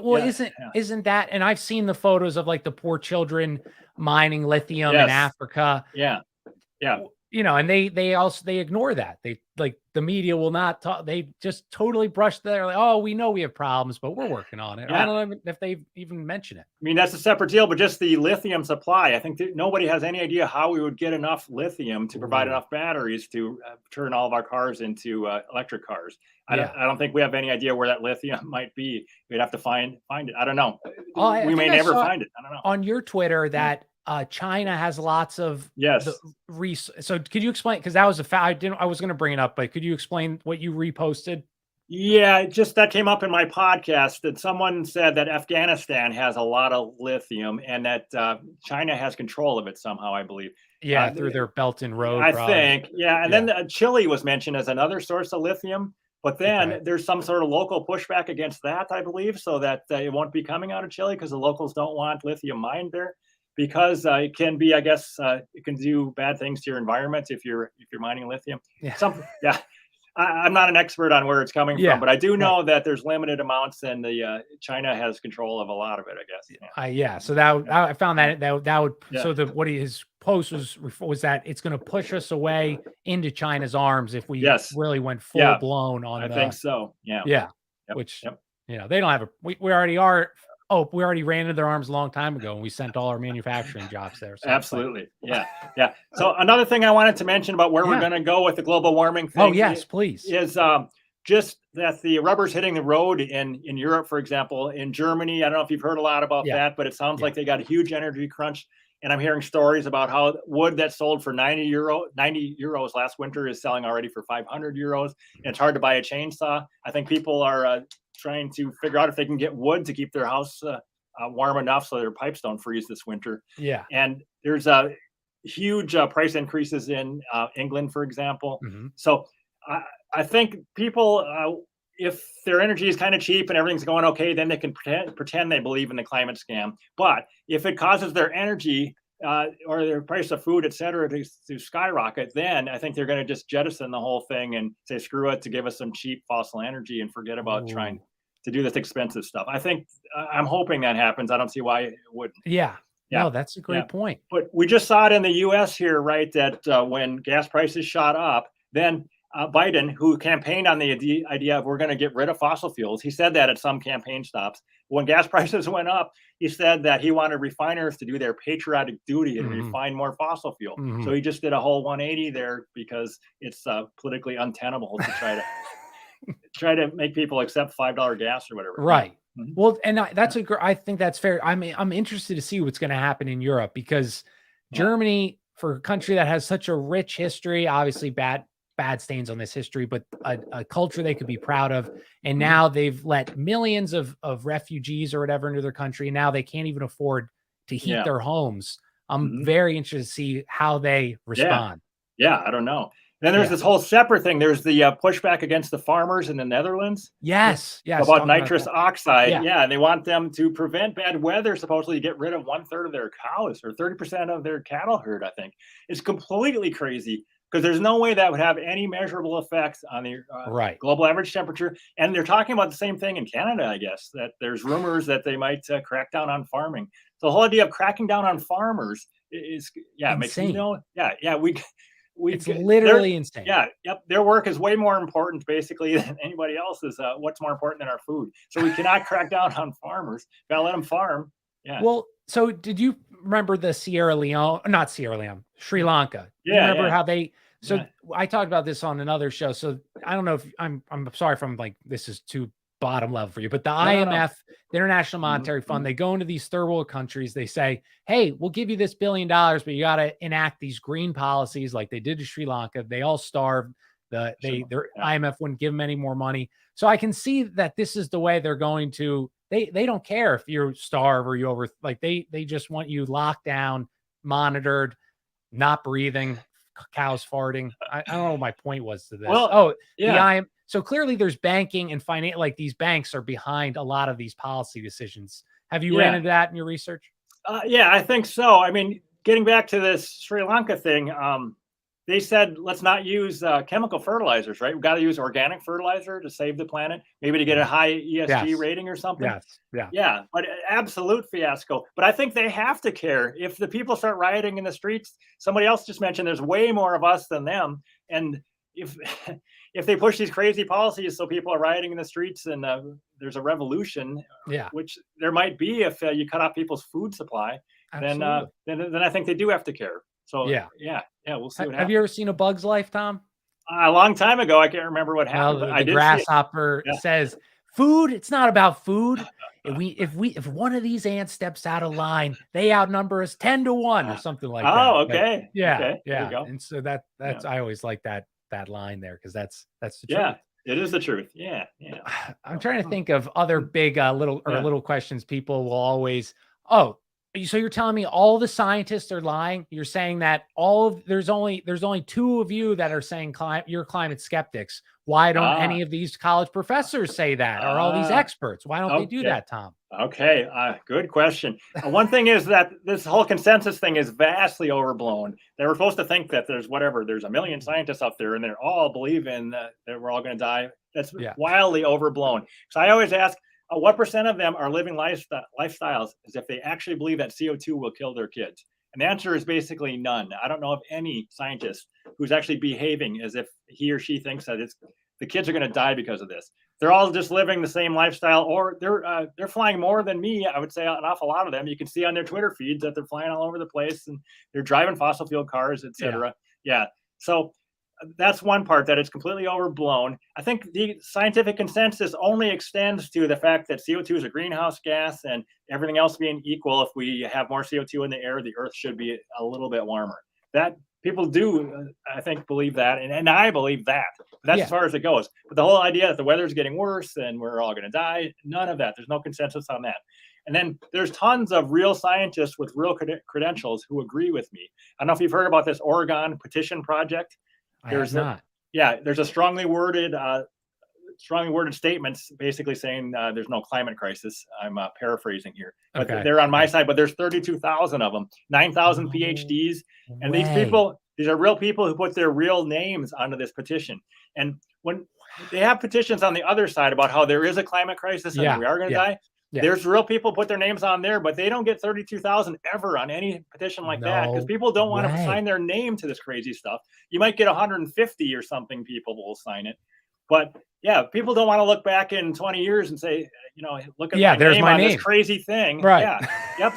isn't that, and I've seen the photos of like the poor children mining lithium in Africa. and they ignore that. They like the media will not talk. They just totally brush their like, oh, we know we have problems, but we're working on it. Yeah. I don't know if they even mention it. I mean, that's a separate deal, but just the lithium supply, I think that nobody has any idea how we would get enough lithium to provide enough batteries to turn all of our cars into electric cars. I don't think we have any idea where that lithium might be. We'd have to find it. I don't know. We may never find it. I don't know. On your Twitter that China has lots of so could you explain, because that was a fact I was going to bring it up, but could you explain what you reposted? Yeah, just that came up in my podcast that someone said that Afghanistan has a lot of lithium and that China has control of it somehow, I believe. Yeah, through their Belt and Road. I think. Yeah, and then Chile was mentioned as another source of lithium, but then there's some sort of local pushback against that, I believe, so that it won't be coming out of Chile because the locals don't want lithium mined there. Because it can be, I guess, it can do bad things to your environment if you're mining lithium. I'm not an expert on where it's coming from, but I do know that there's limited amounts, and China has control of a lot of it, I guess. So I found that would so what his post was that it's going to push us away into China's arms if we really went full blown on. I think so. Which they don't have we already are. Oh, we already ran into their arms a long time ago, and we sent all our manufacturing jobs there. So absolutely. So another thing I wanted to mention about where we're going to go with the global warming thing. Oh, yes, please. Is just that the rubber's hitting the road in Europe, for example. In Germany, I don't know if you've heard a lot about that, but it sounds like they got a huge energy crunch. And I'm hearing stories about how wood that sold for 90 euros last winter is selling already for 500 euros. And it's hard to buy a chainsaw. I think people are trying to figure out if they can get wood to keep their house warm enough so their pipes don't freeze this winter. And there's huge price increases in England, for example. So I think people, if their energy is kind of cheap and everything's going okay, then they can pretend they believe in the climate scam. But if it causes their energy or their price of food, et cetera, to skyrocket, then I think they're going to just jettison the whole thing and say, screw it, to give us some cheap fossil energy and forget about trying to do this expensive stuff. I think I'm hoping that happens. I don't see why it wouldn't. No, that's a great point. But we just saw it in the US here, right? That when gas prices shot up, then Biden, who campaigned on the idea of we're going to get rid of fossil fuels, he said that at some campaign stops. When gas prices went up, he said that he wanted refiners to do their patriotic duty and refine more fossil fuel. So he just did a whole 180 there because it's politically untenable to try to make people accept $5 gas or whatever. Right. Well, and I think that's fair. I mean, I'm interested to see what's going to happen in Europe because Germany, for a country that has such a rich history, obviously bad stains on this history, but a culture they could be proud of. And now they've let millions of refugees or whatever into their country. And now they can't even afford to heat their homes. I'm very interested to see how they respond. I don't know. Then there's this whole separate thing. There's the pushback against the farmers in the Netherlands. Yes. About nitrous oxide. And they want them to prevent bad weather, supposedly to get rid of 1/3 of their cows or 30% of their cattle herd, I think. It's completely crazy because there's no way that would have any measurable effects on the global average temperature. And they're talking about the same thing in Canada, I guess, that there's rumors that they might crack down on farming. So the whole idea of cracking down on farmers is, makes me know. It's literally insane. Their work is way more important, basically, than anybody else's. What's more important than our food? So we cannot crack down on farmers. Gotta let them farm. Well, so did you remember the Sri Lanka? You remember how they? So I talked about this on another show. So I don't know if I'm sorry if I'm like this is too bottom level for you, but the IMF, the International Monetary Fund, they go into these third world countries. They say, hey, we'll give you this $1 billion, but you got to enact these green policies like they did to Sri Lanka. They all starved. Their IMF wouldn't give them any more money. So I can see that this is the way they're going to. They don't care if you starve or you they just want you locked down, monitored, not breathing, cows farting. I don't know what my point was to this. So clearly there's banking and finance, like these banks are behind a lot of these policy decisions. Have you ran into that in your research? I think so. I mean, getting back to this Sri Lanka thing, they said, let's not use chemical fertilizers, right? We've got to use organic fertilizer to save the planet, maybe to get a high ESG rating or something. Yes. Yeah. Yeah. But absolute fiasco. But I think they have to care. If the people start rioting in the streets, somebody else just mentioned there's way more of us than them. And if if they push these crazy policies so people are rioting in the streets and there's a revolution, which there might be if you cut off people's food supply, then I think they do have to care. So we'll see what happens. Have you ever seen A Bug's Life, Tom? A long time ago. I can't remember what happened. Well, the grasshopper says, "Food. It's not about food. If one of these ants steps out of line, they outnumber us 10-1 or something like that." Oh, okay. But, yeah, okay. yeah. And so that's I always like that line there because that's the truth. It is the truth. Yeah. I'm trying to think of other big little questions people will always. Oh, so you're telling me all the scientists are lying? You're saying that there's only two of you that are saying you're climate skeptics. Why don't any of these college professors say that, or all these experts? Why don't they do that, Tom? Okay, good question. One thing is that this whole consensus thing is vastly overblown. They were supposed to think that there's a million scientists out there and they're all believing that we're all going to die. That's wildly overblown. So I always ask, what percent of them are living lifestyles as if they actually believe that CO2 will kill their kids? And the answer is basically none. I don't know of any scientist who's actually behaving as if he or she thinks that the kids are going to die because of this. They're all just living the same lifestyle, or they're flying more than me. I would say an awful lot of them. You can see on their Twitter feeds that they're flying all over the place and they're driving fossil fuel cars, etc. Yeah. So that's one part, that it's completely overblown. I think the scientific consensus only extends to the fact that CO2 is a greenhouse gas, and everything else being equal, if we have more CO2 in the air, the Earth should be a little bit warmer. That people do, I think, believe that, and I believe that. But that's as far as it goes. But the whole idea that the weather's getting worse and we're all going to die, none of that. There's no consensus on that. And then there's tons of real scientists with real credentials who agree with me. I don't know if you've heard about this Oregon petition project. There's a strongly worded statements basically saying there's no climate crisis. I'm paraphrasing here, but they're on my side. But there's 32,000 of them, 9,000 PhDs, and these are real people who put their real names onto this petition. And when they have petitions on the other side about how there is a climate crisis and we are going to die, there's real people put their names on there, but they don't get 32,000 ever on any petition like that, because people don't want to sign their name to this crazy stuff. You might get 150 or something people will sign it, but people don't want to look back in 20 years and say, look at my name on this crazy thing. Right.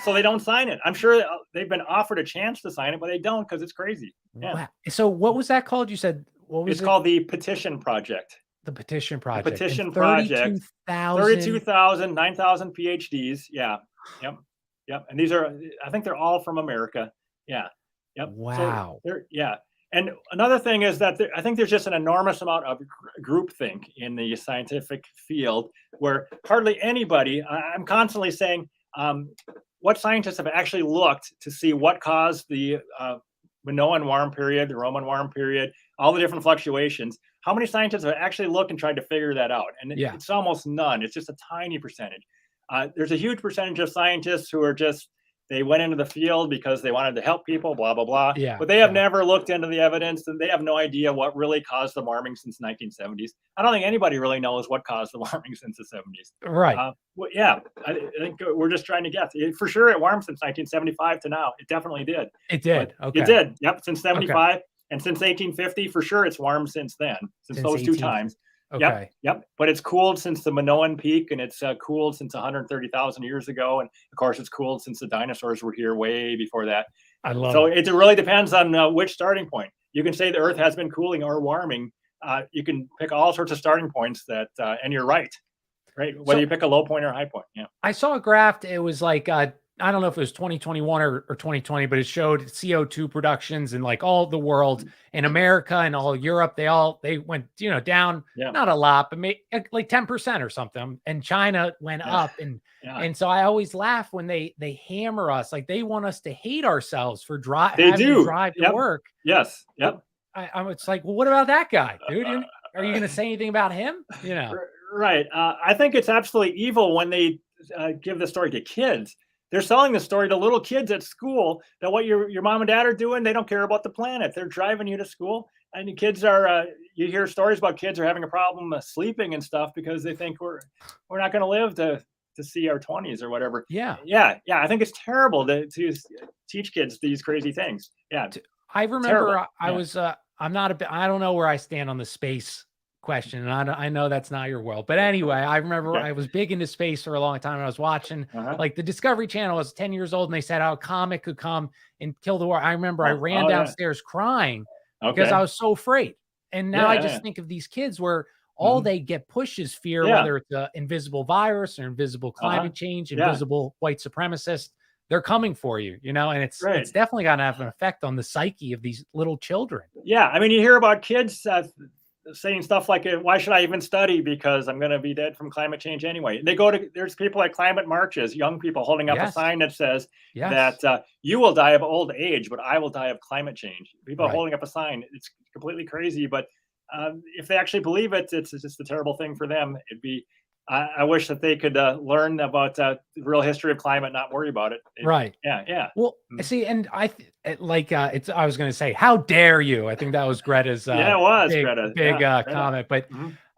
So they don't sign it. I'm sure they've been offered a chance to sign it, but they don't, because it's crazy. Wow. So what was that called? You said it's called the Petition Project. The Petition Project. The Petition Project. 32,000, 9,000 PhDs. Yep. And these are, I think they're all from America. Yep. Wow. So and another thing is that I think there's just an enormous amount of groupthink in the scientific field, where hardly anybody, I'm constantly saying, what scientists have actually looked to see what caused the Minoan warm period, the Roman warm period, all the different fluctuations. How many scientists have actually looked and tried to figure that out? And it's almost none. It's just a tiny percentage. There's a huge percentage of scientists who are they went into the field because they wanted to help people, blah, blah, blah. But they have never looked into the evidence, and they have no idea what really caused the warming since the 1970s. I don't think anybody really knows what caused the warming since the 70s. Right. I think we're just trying to guess. For sure, it warmed since 1975 to now. It definitely did. It did. It did. Yep. Since 75. Okay. And since 1850, for sure, it's warmed since then, since those 2 times. Okay. Yep. But it's cooled since the Minoan peak, and it's cooled since 130,000 years ago. And of course, it's cooled since the dinosaurs were here way before that. I love so it really depends on which starting point. You can say the Earth has been cooling or warming. You can pick all sorts of starting points and you're right. Whether you pick a low point or a high point. Yeah. I saw a graph. It was like, I don't know if it was 2021 or 2020, but it showed CO2 productions in like all the world, in America and all Europe. They went, down, not a lot, but like 10% or something. And China went up. And so I always laugh when they hammer us, like they want us to hate ourselves for drive to work. Yes. Yep. It's like, well, what about that guy, dude? Are you going to say anything about him? Right. I think it's absolutely evil when they give the story to kids. they're selling the story to little kids at school that what your mom and dad are doing, they don't care about the planet. They're driving you to school, and the kids are. You hear stories about kids are having a problem sleeping and stuff because they think we're not going to live to see our 20s or whatever. Yeah. I think it's terrible to teach kids these crazy things. Yeah. I remember I was I'm not a bit, I don't know where I stand on the space question, and I know that's not your world, but anyway, I remember I was big into space for a long time, and I was watching like the Discovery Channel. I was 10 years old, and they said how a comet could come and kill the world. I remember I ran downstairs crying because I was so afraid. And now I just think of these kids where all they get pushed is fear, whether it's an invisible virus or invisible climate change, invisible white supremacist. They're coming for you, you know, and it's definitely going to have an effect on the psyche of these little children. Yeah. I mean, you hear about kids saying stuff like, why should I even study? Because I'm going to be dead from climate change anyway. They go to, there's people at climate marches, young people holding up a sign that says that you will die of old age, but I will die of climate change. People are holding up a sign. It's completely crazy, but if they actually believe it, it's just a terrible thing for them. It'd be, I wish that they could learn about the real history of climate, not worry about it. Yeah. Well, see, and I was going to say, how dare you? I think that was Greta's big comment. But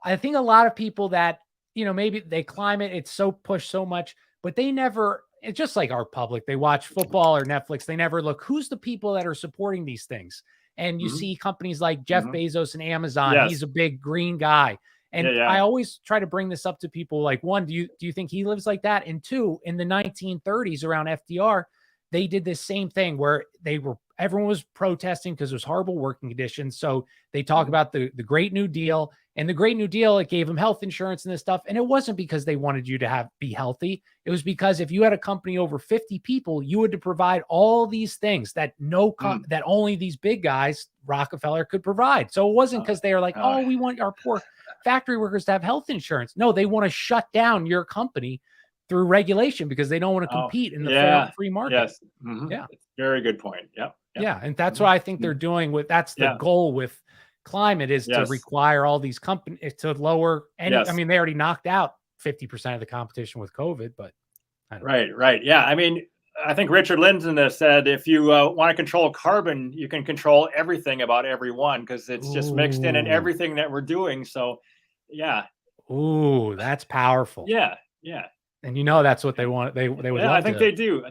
I think a lot of people that, you know, maybe they climate, it's so pushed so much, but they never, it's just like our public, they watch football or Netflix. They never look, who's the people that are supporting these things? And you see companies like Jeff Bezos and Amazon. He's a big green guy. And I always try to bring this up to people. Like, one, do you think he lives like that? And two, in the 1930s around FDR, they did this same thing where everyone was protesting because it was horrible working conditions. So they talk about the Great New Deal, and the Great New Deal, it gave them health insurance and this stuff. And it wasn't because they wanted you to be healthy. It was because if you had a company over 50 people, you had to provide all these things that that only these big guys, Rockefeller, could provide. So it wasn't because they were like, oh, we want our poor factory workers to have health insurance. No, they want to shut down your company through regulation because they don't want to compete in the free market. Yes. Yeah. Very good point. Yep. Yeah. And that's what I think they're doing that's the goal with climate is to require all these companies to lower any, I mean, they already knocked out 50% of the competition with COVID, but Right. Yeah. I mean, I think Richard Lindzen said, if you want to control carbon, you can control everything about everyone because it's just mixed in everything that we're doing. So, yeah. Ooh, that's powerful. Yeah. And you know that's what they want. They would. Yeah, I think they do.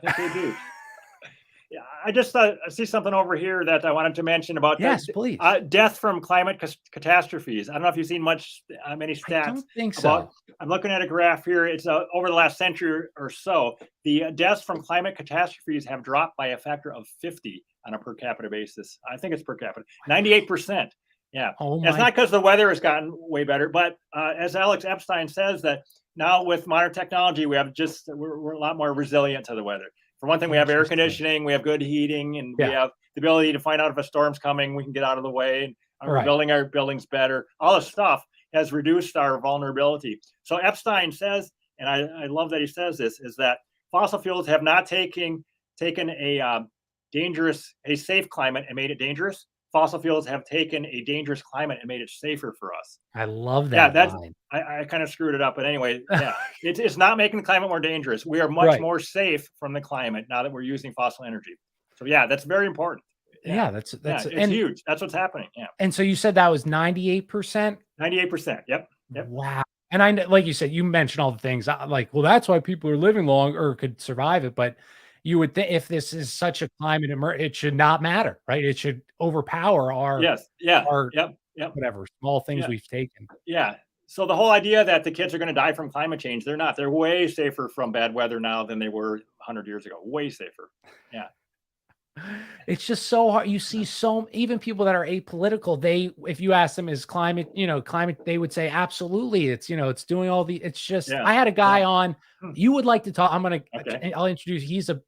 Yeah, I just I see something over here that I wanted to mention about. Yes, please. Death from climate catastrophes. I don't know if you've seen many stats. I don't think so. I'm looking at a graph here. It's over the last century or so. The deaths from climate catastrophes have dropped by a factor of 50 on a per capita basis. I think it's per capita, 98%. Yeah, it's not because the weather has gotten way better, but as Alex Epstein says, that now with modern technology, we're a lot more resilient to the weather. For one thing, we have air conditioning, we have good heating, and we have the ability to find out if a storm's coming. We can get out of the way, and we're building our buildings better. All this stuff has reduced our vulnerability. So Epstein says, and I love that he says this, is that fossil fuels have not taken a safe climate and made it dangerous. Fossil fuels have taken a dangerous climate and made it safer for us. I love that. Yeah, I kind of screwed it up, but anyway, yeah, it's not making the climate more dangerous. We are much more safe from the climate now that we're using fossil energy. So yeah, that's very important. Yeah, that's it's huge. That's what's happening. Yeah. And so you said that was 98%. 98%. Yep. Wow. And I, like you said, you mentioned all the things. Like, well, that's why people are living long or could survive it, but you would think if this is such a climate it should not matter, right? It should overpower our whatever small things we've taken. Yeah. So the whole idea that the kids are going to die from climate change, they're not. They're way safer from bad weather now than they were 100 years ago. Way safer. Yeah. It's just so hard. You see even people that are apolitical, if you ask them, is climate, they would say, absolutely. It's, it's doing all it's just, I had a guy on, you would like to talk. I'll introduce,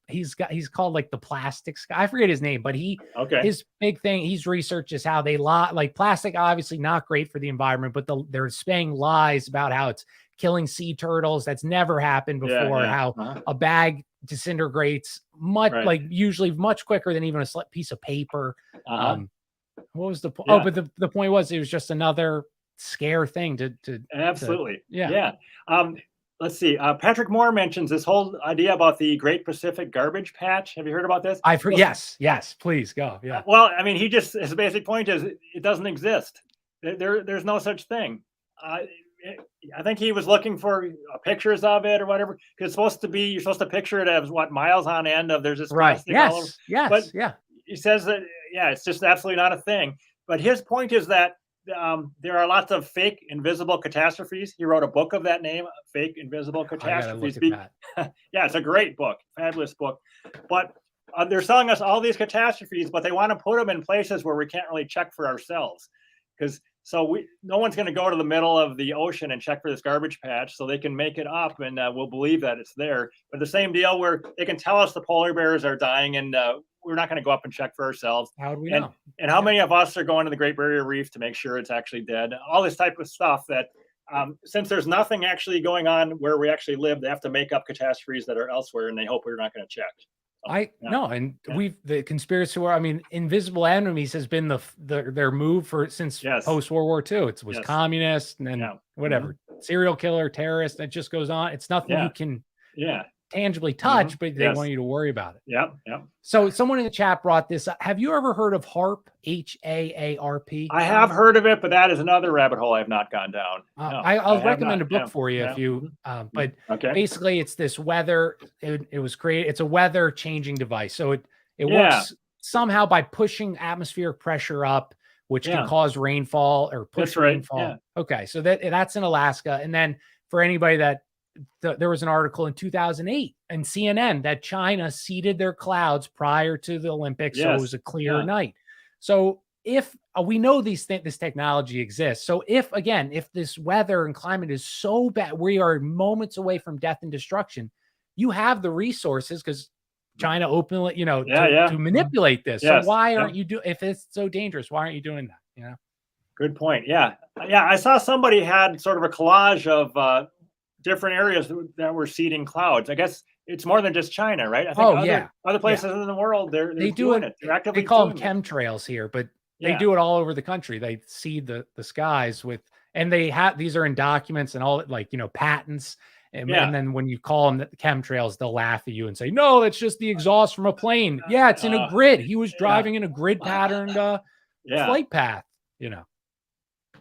he's called like the plastics guy. I forget his name, but his big thing, he's researched is how they lie, like plastic, obviously not great for the environment, but they're saying lies about how it's killing sea turtles. That's never happened before. How a bag disintegrates usually much quicker than even a piece of paper. What was the point? But the point was it was just another scare thing to absolutely. Yeah. let's see. Patrick Moore mentions this whole idea about the Great Pacific Garbage Patch. Have you heard about this? I've heard. Yes, please go. Yeah. Well, I mean, his basic point is it doesn't exist. There's no such thing. I think he was looking for pictures of it or whatever. Because it's supposed to be, you're supposed to picture it as what, miles on end of there's this plastic all over. Yes. But yeah. He says that it's just absolutely not a thing. But his point is that there are lots of fake invisible catastrophes. He wrote a book of that name, Fake Invisible Catastrophes. Yeah, it's a great book, fabulous book. But they're selling us all these catastrophes, but they want to put them in places where we can't really check for ourselves. So no one's going to go to the middle of the ocean and check for this garbage patch, so they can make it up and we'll believe that it's there. But the same deal where they can tell us the polar bears are dying and we're not going to go up and check for ourselves. How do we know? And how many of us are going to the Great Barrier Reef to make sure it's actually dead? All this type of stuff that since there's nothing actually going on where we actually live, they have to make up catastrophes that are elsewhere and they hope we're not going to check. The conspiracy war. I mean, invisible enemies has been their move since post World War II. It was communist and then whatever serial killer, terrorist. It just goes on. It's nothing you can tangibly touch, but they want you to worry about it. Yeah. So someone in the chat brought this up. Have you ever heard of HAARP? HAARP? I have heard of it, but that is another rabbit hole I have not gone down. I'll recommend a book for you if you. But basically, it's this weather. It was created. It's a weather changing device. So it works somehow by pushing atmospheric pressure up, which can cause rainfall or push rainfall. Yeah. Okay, so that's in Alaska. And then for anybody that there was an article in 2008 in CNN that China seeded their clouds prior to the Olympics, so it was a clear night. So if we know this technology exists, so if this weather and climate is so bad, we are moments away from death and destruction, you have the resources because China openly, to manipulate this. So why aren't you if it's so dangerous, why aren't you doing that? Good point. Yeah. I saw somebody had sort of a collage of different areas that were seeding clouds. I guess it's more than just China, right? I think other places in the world, they're doing it. They're actively they call them chemtrails here, but they do it all over the country. They seed the skies with, and these are in documents and all, patents. And then when you call them the chemtrails, they'll laugh at you and say, no, that's just the exhaust from a plane. Yeah, it's in a grid. He was driving in a grid patterned flight path,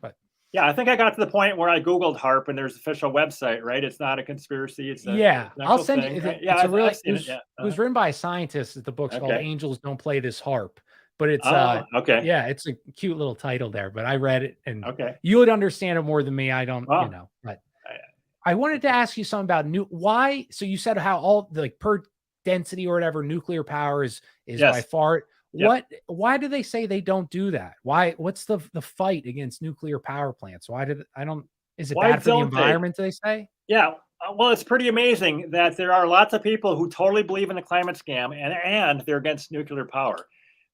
But I think I got to the point where I Googled HAARP and there's an official website, right? It's not a conspiracy. It's I'll send you. It was written by a scientist. The book's called Angels Don't Play This HAARP. But it's it's a cute little title there. But I read it and you would understand it more than me. I don't, but I wanted to ask you something about why. So you said how all per density or whatever nuclear power is by far. Why do they say they don't do that? What's the fight against nuclear power plants? Is it bad for the environment, they say? Yeah. Well, it's pretty amazing that there are lots of people who totally believe in the climate scam and they're against nuclear power,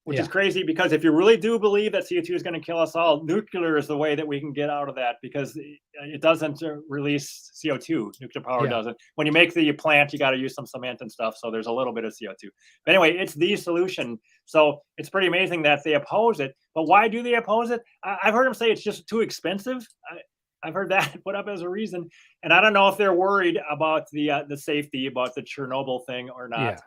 which is crazy because if you really do believe that CO2 is going to kill us all, nuclear is the way that we can get out of that because it doesn't release CO2. Nuclear power doesn't. When you make the plant, you got to use some cement and stuff. So there's a little bit of CO2. But anyway, it's the solution. So it's pretty amazing that they oppose it. But why do they oppose it? I've heard them say it's just too expensive. I've heard that put up as a reason. And I don't know if they're worried about the safety, about the Chernobyl thing or not. Yeah.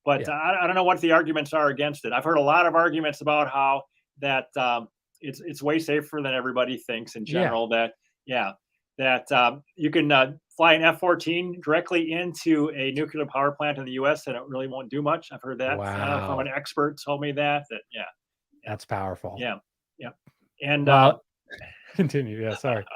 But I don't know what the arguments are against it. I've heard a lot of arguments about how that it's way safer than everybody thinks in general. That you can fly an F-14 directly into a nuclear power plant in the U.S. and it really won't do much. I've heard that from an expert told me that. That's powerful. Yeah. And continue. Yeah, sorry.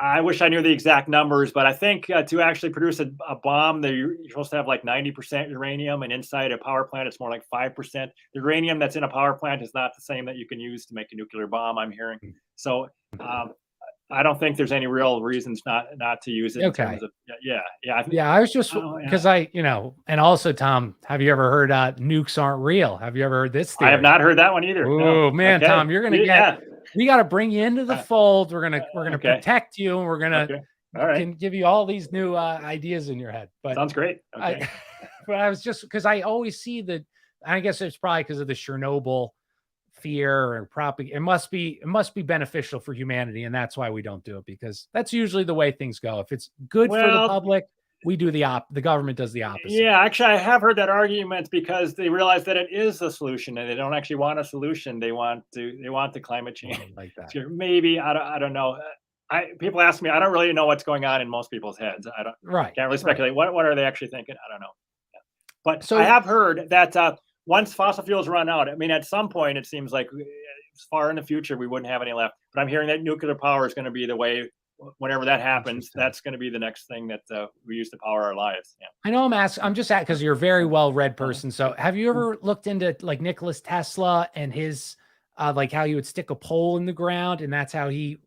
I wish I knew the exact numbers, but I think to actually produce a bomb, you're supposed to have like 90% uranium, and inside a power plant, it's more like 5%. The uranium that's in a power plant is not the same that you can use to make a nuclear bomb, I'm hearing. So I don't think there's any real reasons not to use it. Okay. In terms of, I was just because and also, Tom, have you ever heard nukes aren't real? Have you ever heard this theory? I have not heard that one either. Oh man, Tom, you're gonna get. We got to bring you into the fold. We're gonna protect you, and we're gonna can give you all these new ideas in your head. But sounds great. But I was just because I always see that. I guess it's probably because of the Chernobyl fear and propagate. It must be beneficial for humanity, and that's why we don't do it, because that's usually the way things go. If it's good for the public, we do the government does the opposite. Yeah, actually, I have heard that argument, because they realize that it is a solution, and they don't actually want a solution. They want the climate change. Like that. Maybe I don't know. People ask me, I don't really know what's going on in most people's heads. Can't really speculate. What are they actually thinking? I don't know. Yeah. But so I have heard that once fossil fuels run out, I mean, at some point, it seems like far in the future we wouldn't have any left. But I'm hearing that nuclear power is going to be the way. Whenever that happens, that's going to be the next thing that we use to power our lives. Yeah. I know I'm just at, because you're a very well-read person. So have you ever looked into like Nikola Tesla and his like how he would stick a pole in the ground, and that's how he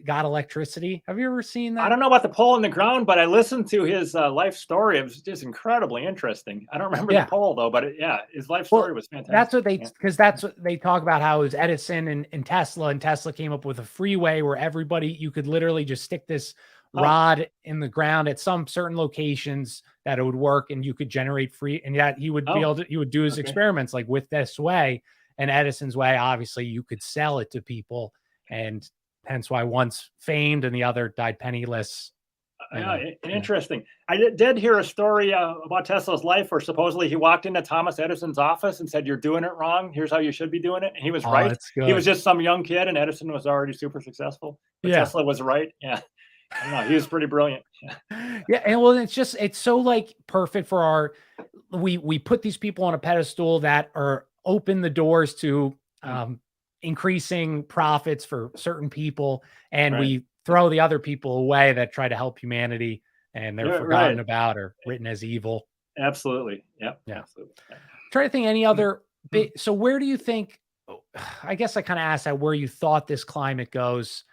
got electricity? Have you ever seen that? I don't know about the pole in the ground, but I listened to his life story. It was just incredibly interesting. I don't remember the pole though, but his life story was fantastic. That's what that's what they talk about, how it was Edison and Tesla came up with a freeway where you could literally just stick this rod in the ground at some certain locations that it would work, and you could generate free, and yet he would be able to, he would do his experiments like with this way. And Edison's way, obviously, you could sell it to people, and hence why one's famed and the other died penniless. Interesting. I did hear a story about Tesla's life where supposedly he walked into Thomas Edison's office and said, "You're doing it wrong. Here's how you should be doing it." And he was right. He was just some young kid, and Edison was already super successful. But Tesla was right. Yeah. I don't know. He was pretty brilliant. Yeah. And well, it's so like perfect for we put these people on a pedestal that are open the doors to increasing profits for certain people, and we throw the other people away that try to help humanity, and they're forgotten about or written as evil. Absolutely. Yep. Yeah. Absolutely. Try to think any other so where do you think, I guess I kind of asked that, where you thought this climate goes.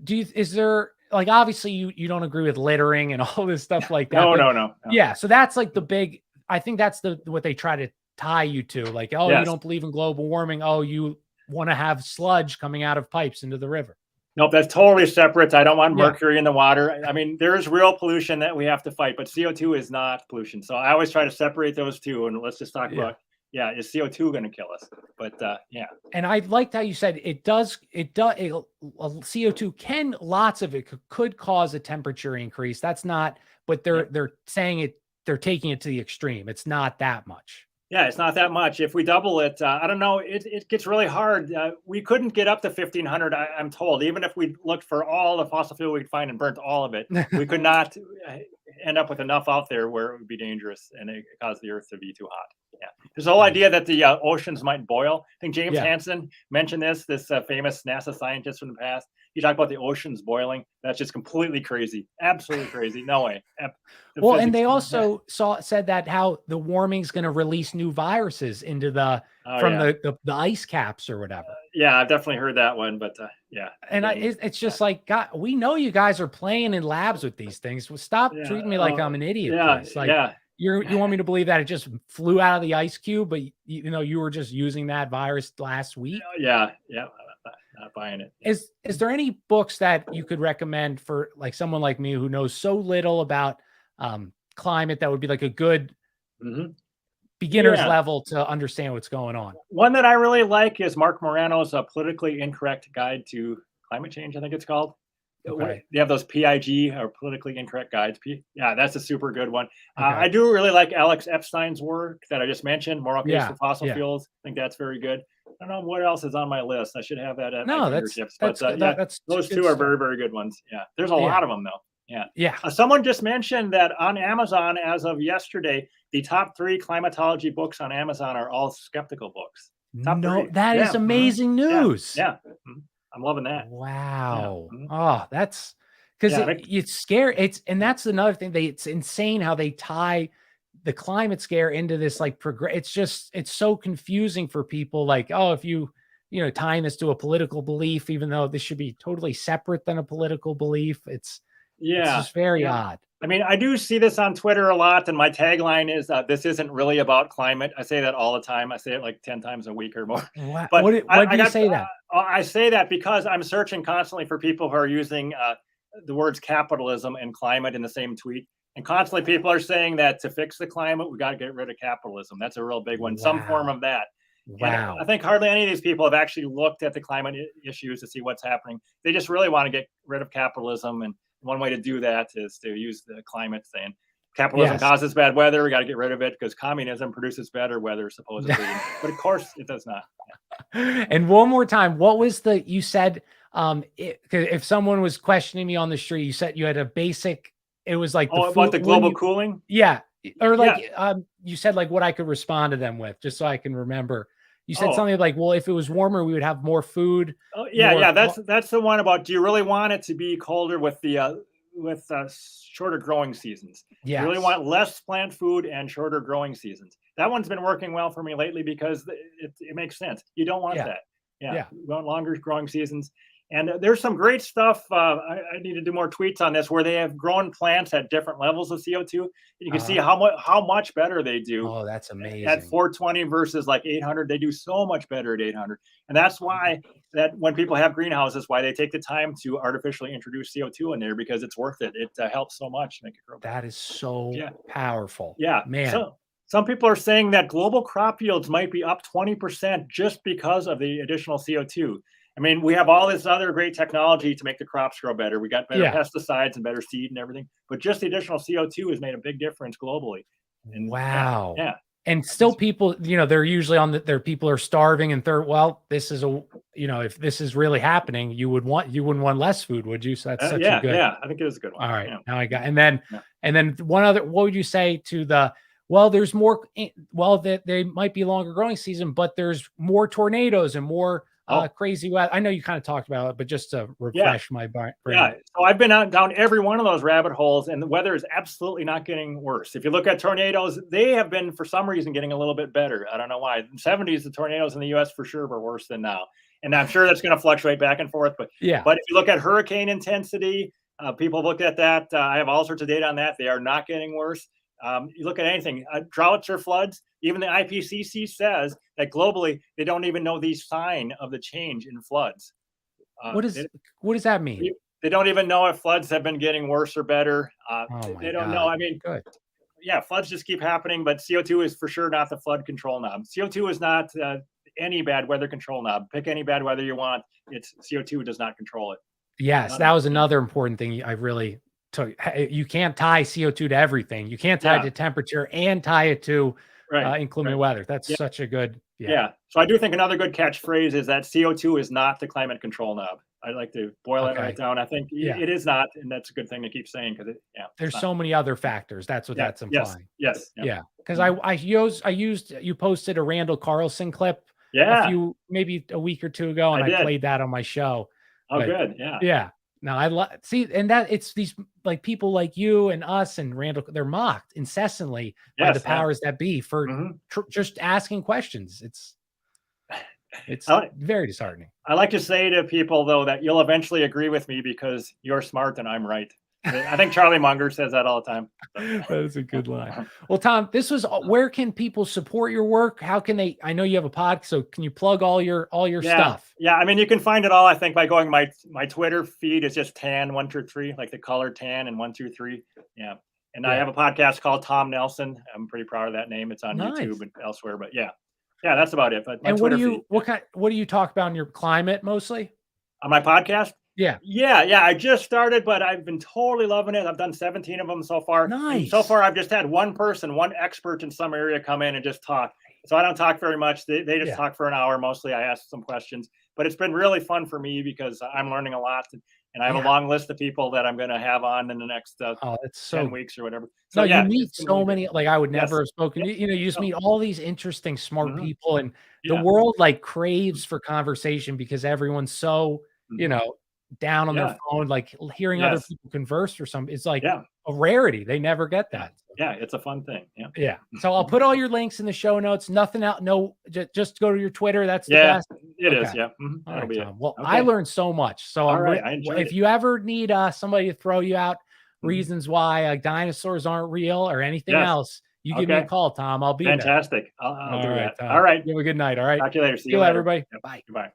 Is there, like, obviously you don't agree with littering and all this stuff like that. No. Yeah. So that's like the big, I think that's what they try to tie you to, like, you don't believe in global warming. Oh, you want to have sludge coming out of pipes into the river. Nope, that's totally separate. I don't want mercury in the water. I mean, there is real pollution that we have to fight, but CO2 is not pollution. So I always try to separate those two, and let's just talk about, is CO2 going to kill us? But And I liked how you said CO2 lots of it could cause a temperature increase. That's not, but they're saying they're taking it to the extreme. It's not that much. Yeah, it's not that much. If we double it, I don't know, it gets really hard. We couldn't get up to 1,500, I'm told. Even if we looked for all the fossil fuel we could find and burnt all of it, we could not end up with enough out there where it would be dangerous and it caused the Earth to be too hot. Yeah, there's the whole idea that the oceans might boil. I think James Hansen mentioned this famous NASA scientist from the past. He talked about the oceans boiling. That's just completely crazy. Absolutely crazy. No way. Well, and they also said that how the warming's going to release new viruses into the ice caps or whatever. I've definitely heard that one, but And it's just like, God, we know you guys are playing in labs with these things. Well, stop treating me like I'm an idiot. You want me to believe that it just flew out of the ice cube, but you were just using that virus last week? Not buying it. Is there any books that you could recommend for like someone like me who knows so little about climate that would be like a good beginner's level to understand what's going on? One that I really like is Mark Morano's Politically Incorrect Guide to Climate Change, I think it's called. Okay. They have those PIG or politically incorrect guides. That's a super good one. Okay. I do really like Alex Epstein's work that I just mentioned, Moral Case for Fossil Fuels. I think that's very good. I don't know what else is on my list. I should have that at my fingertips. Those two are very, very good ones. Yeah, there's a lot of them though. Someone just mentioned that on Amazon, as of yesterday, the top 3 climatology books on Amazon are all skeptical books. That is amazing news. I'm loving that. Wow. Oh, that's because it's scary. And that's another thing. It's insane how they tie the climate scare into this, like, it's so confusing for people. Like, oh, if you tying this to a political belief, even though this should be totally separate than a political belief, it's just very odd. I mean, I do see this on Twitter a lot, and my tagline is this isn't really about climate. I say that all the time. I say it like 10 times a week or more. Wow. But why do you say that? I say that because I'm searching constantly for people who are using the words capitalism and climate in the same tweet. And constantly people are saying that to fix the climate, we got to get rid of capitalism. That's a real big one. Some form of that. Wow. And I think hardly any of these people have actually looked at the climate issues to see what's happening. They just really want to get rid of capitalism. And one way to do that is to use the climate thing. Capitalism causes bad weather. We got to get rid of it because communism produces better weather, supposedly. But of course, it does not. And one more time, what was you said, if someone was questioning me on the street, you said you had a basic, it was like about the global cooling? Yeah. Or like, you said like what I could respond to them with, just so I can remember. You said something like, well, if it was warmer, we would have more food. Oh, yeah. That's the one about, do you really want it to be colder with the shorter growing seasons? Yeah. You really want less plant food and shorter growing seasons. That one's been working well for me lately because it makes sense. You don't want that. Yeah. You want longer growing seasons. And there's some great stuff. I need to do more tweets on this where they have grown plants at different levels of CO2. And you can see how much better they do. Oh, that's amazing. At 420 versus like 800, they do so much better at 800. And that's why that when people have greenhouses, why they take the time to artificially introduce CO2 in there, because it's worth it. It helps so much to make it grow. That is so powerful. Yeah, man. So some people are saying that global crop yields might be up 20% just because of the additional CO2. I mean, we have all this other great technology to make the crops grow better. We got better pesticides and better seed and everything, but just the additional CO2 has made a big difference globally. And wow. Yeah. And still people, they're usually their people are starving and this is if this is really happening, you wouldn't want less food, would you? So that's such a good. Yeah. I think it is a good one. All right. Now I got, and then one other, what would you say to there's more, that they might be longer growing season, but there's more tornadoes and more crazy weather. I know you kind of talked about it, but just to refresh my brain. Yeah. So I've been down every one of those rabbit holes, and the weather is absolutely not getting worse. If you look at tornadoes, they have been, for some reason, getting a little bit better. I don't know why. In the 70s, the tornadoes in the U.S. for sure were worse than now. And I'm sure that's going to fluctuate back and forth. But if you look at hurricane intensity, people look at that. I have all sorts of data on that. They are not getting worse. You look at anything, droughts or floods, even the IPCC says that globally, they don't even know the sign of the change in floods. What does that mean? They don't even know if floods have been getting worse or better. They don't know. I mean, floods just keep happening, but CO2 is for sure not the flood control knob. CO2 is not any bad weather control knob. Pick any bad weather you want. It's CO2 does not control it. Yes, that was another important thing I really took. You can't tie CO2 to everything. You can't tie it to temperature and tie it to inclement weather. That's such a good. So I do think another good catchphrase is that CO2 is not the climate control knob. I'd like to boil it right down. I think it is not, and that's a good thing to keep saying because there's so many other factors. That's what that's implying. Yes. Yeah. Because you posted a Randall Carlson clip maybe a week or two ago, and I played that on my show. Oh, good. Yeah. Now I see, and that it's these like people like you and us and Randall, they're mocked incessantly by the powers that be for just asking questions. It's very disheartening. I like to say to people though that you'll eventually agree with me because you're smart and I'm right. I think Charlie Munger says that all the time. That's a good line. Well, Tom, this was where can people support your work? How can they? I know you have a pod, so can you plug all your stuff? Yeah, I mean you can find it all. I think by going my Twitter feed is just tan123, like the color tan and 123. Yeah, and I have a podcast called Tom Nelson. I'm pretty proud of that name. It's on YouTube and elsewhere. But yeah, that's about it. But and what do you talk about in your climate mostly? On my podcast? Yeah. I just started, but I've been totally loving it. I've done 17 of them so far. Nice. And so far, I've just had one expert in some area come in and just talk. So I don't talk very much. They just talk for an hour. Mostly I ask some questions, but it's been really fun for me because I'm learning a lot. And I have a long list of people that I'm going to have on in the next 10 weeks or whatever. So you meet so many, like I would never have spoken. You just meet all these interesting, smart people, and the world like craves for conversation because everyone's so, down on their phone, like hearing other people converse or something. It's like a rarity. They never get that. Yeah, it's a fun thing. Yeah. So I'll put all your links in the show notes. Nothing out. No, just go to your Twitter. That's the best. It is. Yeah. All right, Tom. Well, I learned so much. So if you ever need somebody to throw you out reasons why dinosaurs aren't real or anything else, you give me a call, Tom. I'll be fantastic. I'll do that. Tom. All right. You have a good night. All right. Talk to you later. See you, everybody. Bye. Goodbye.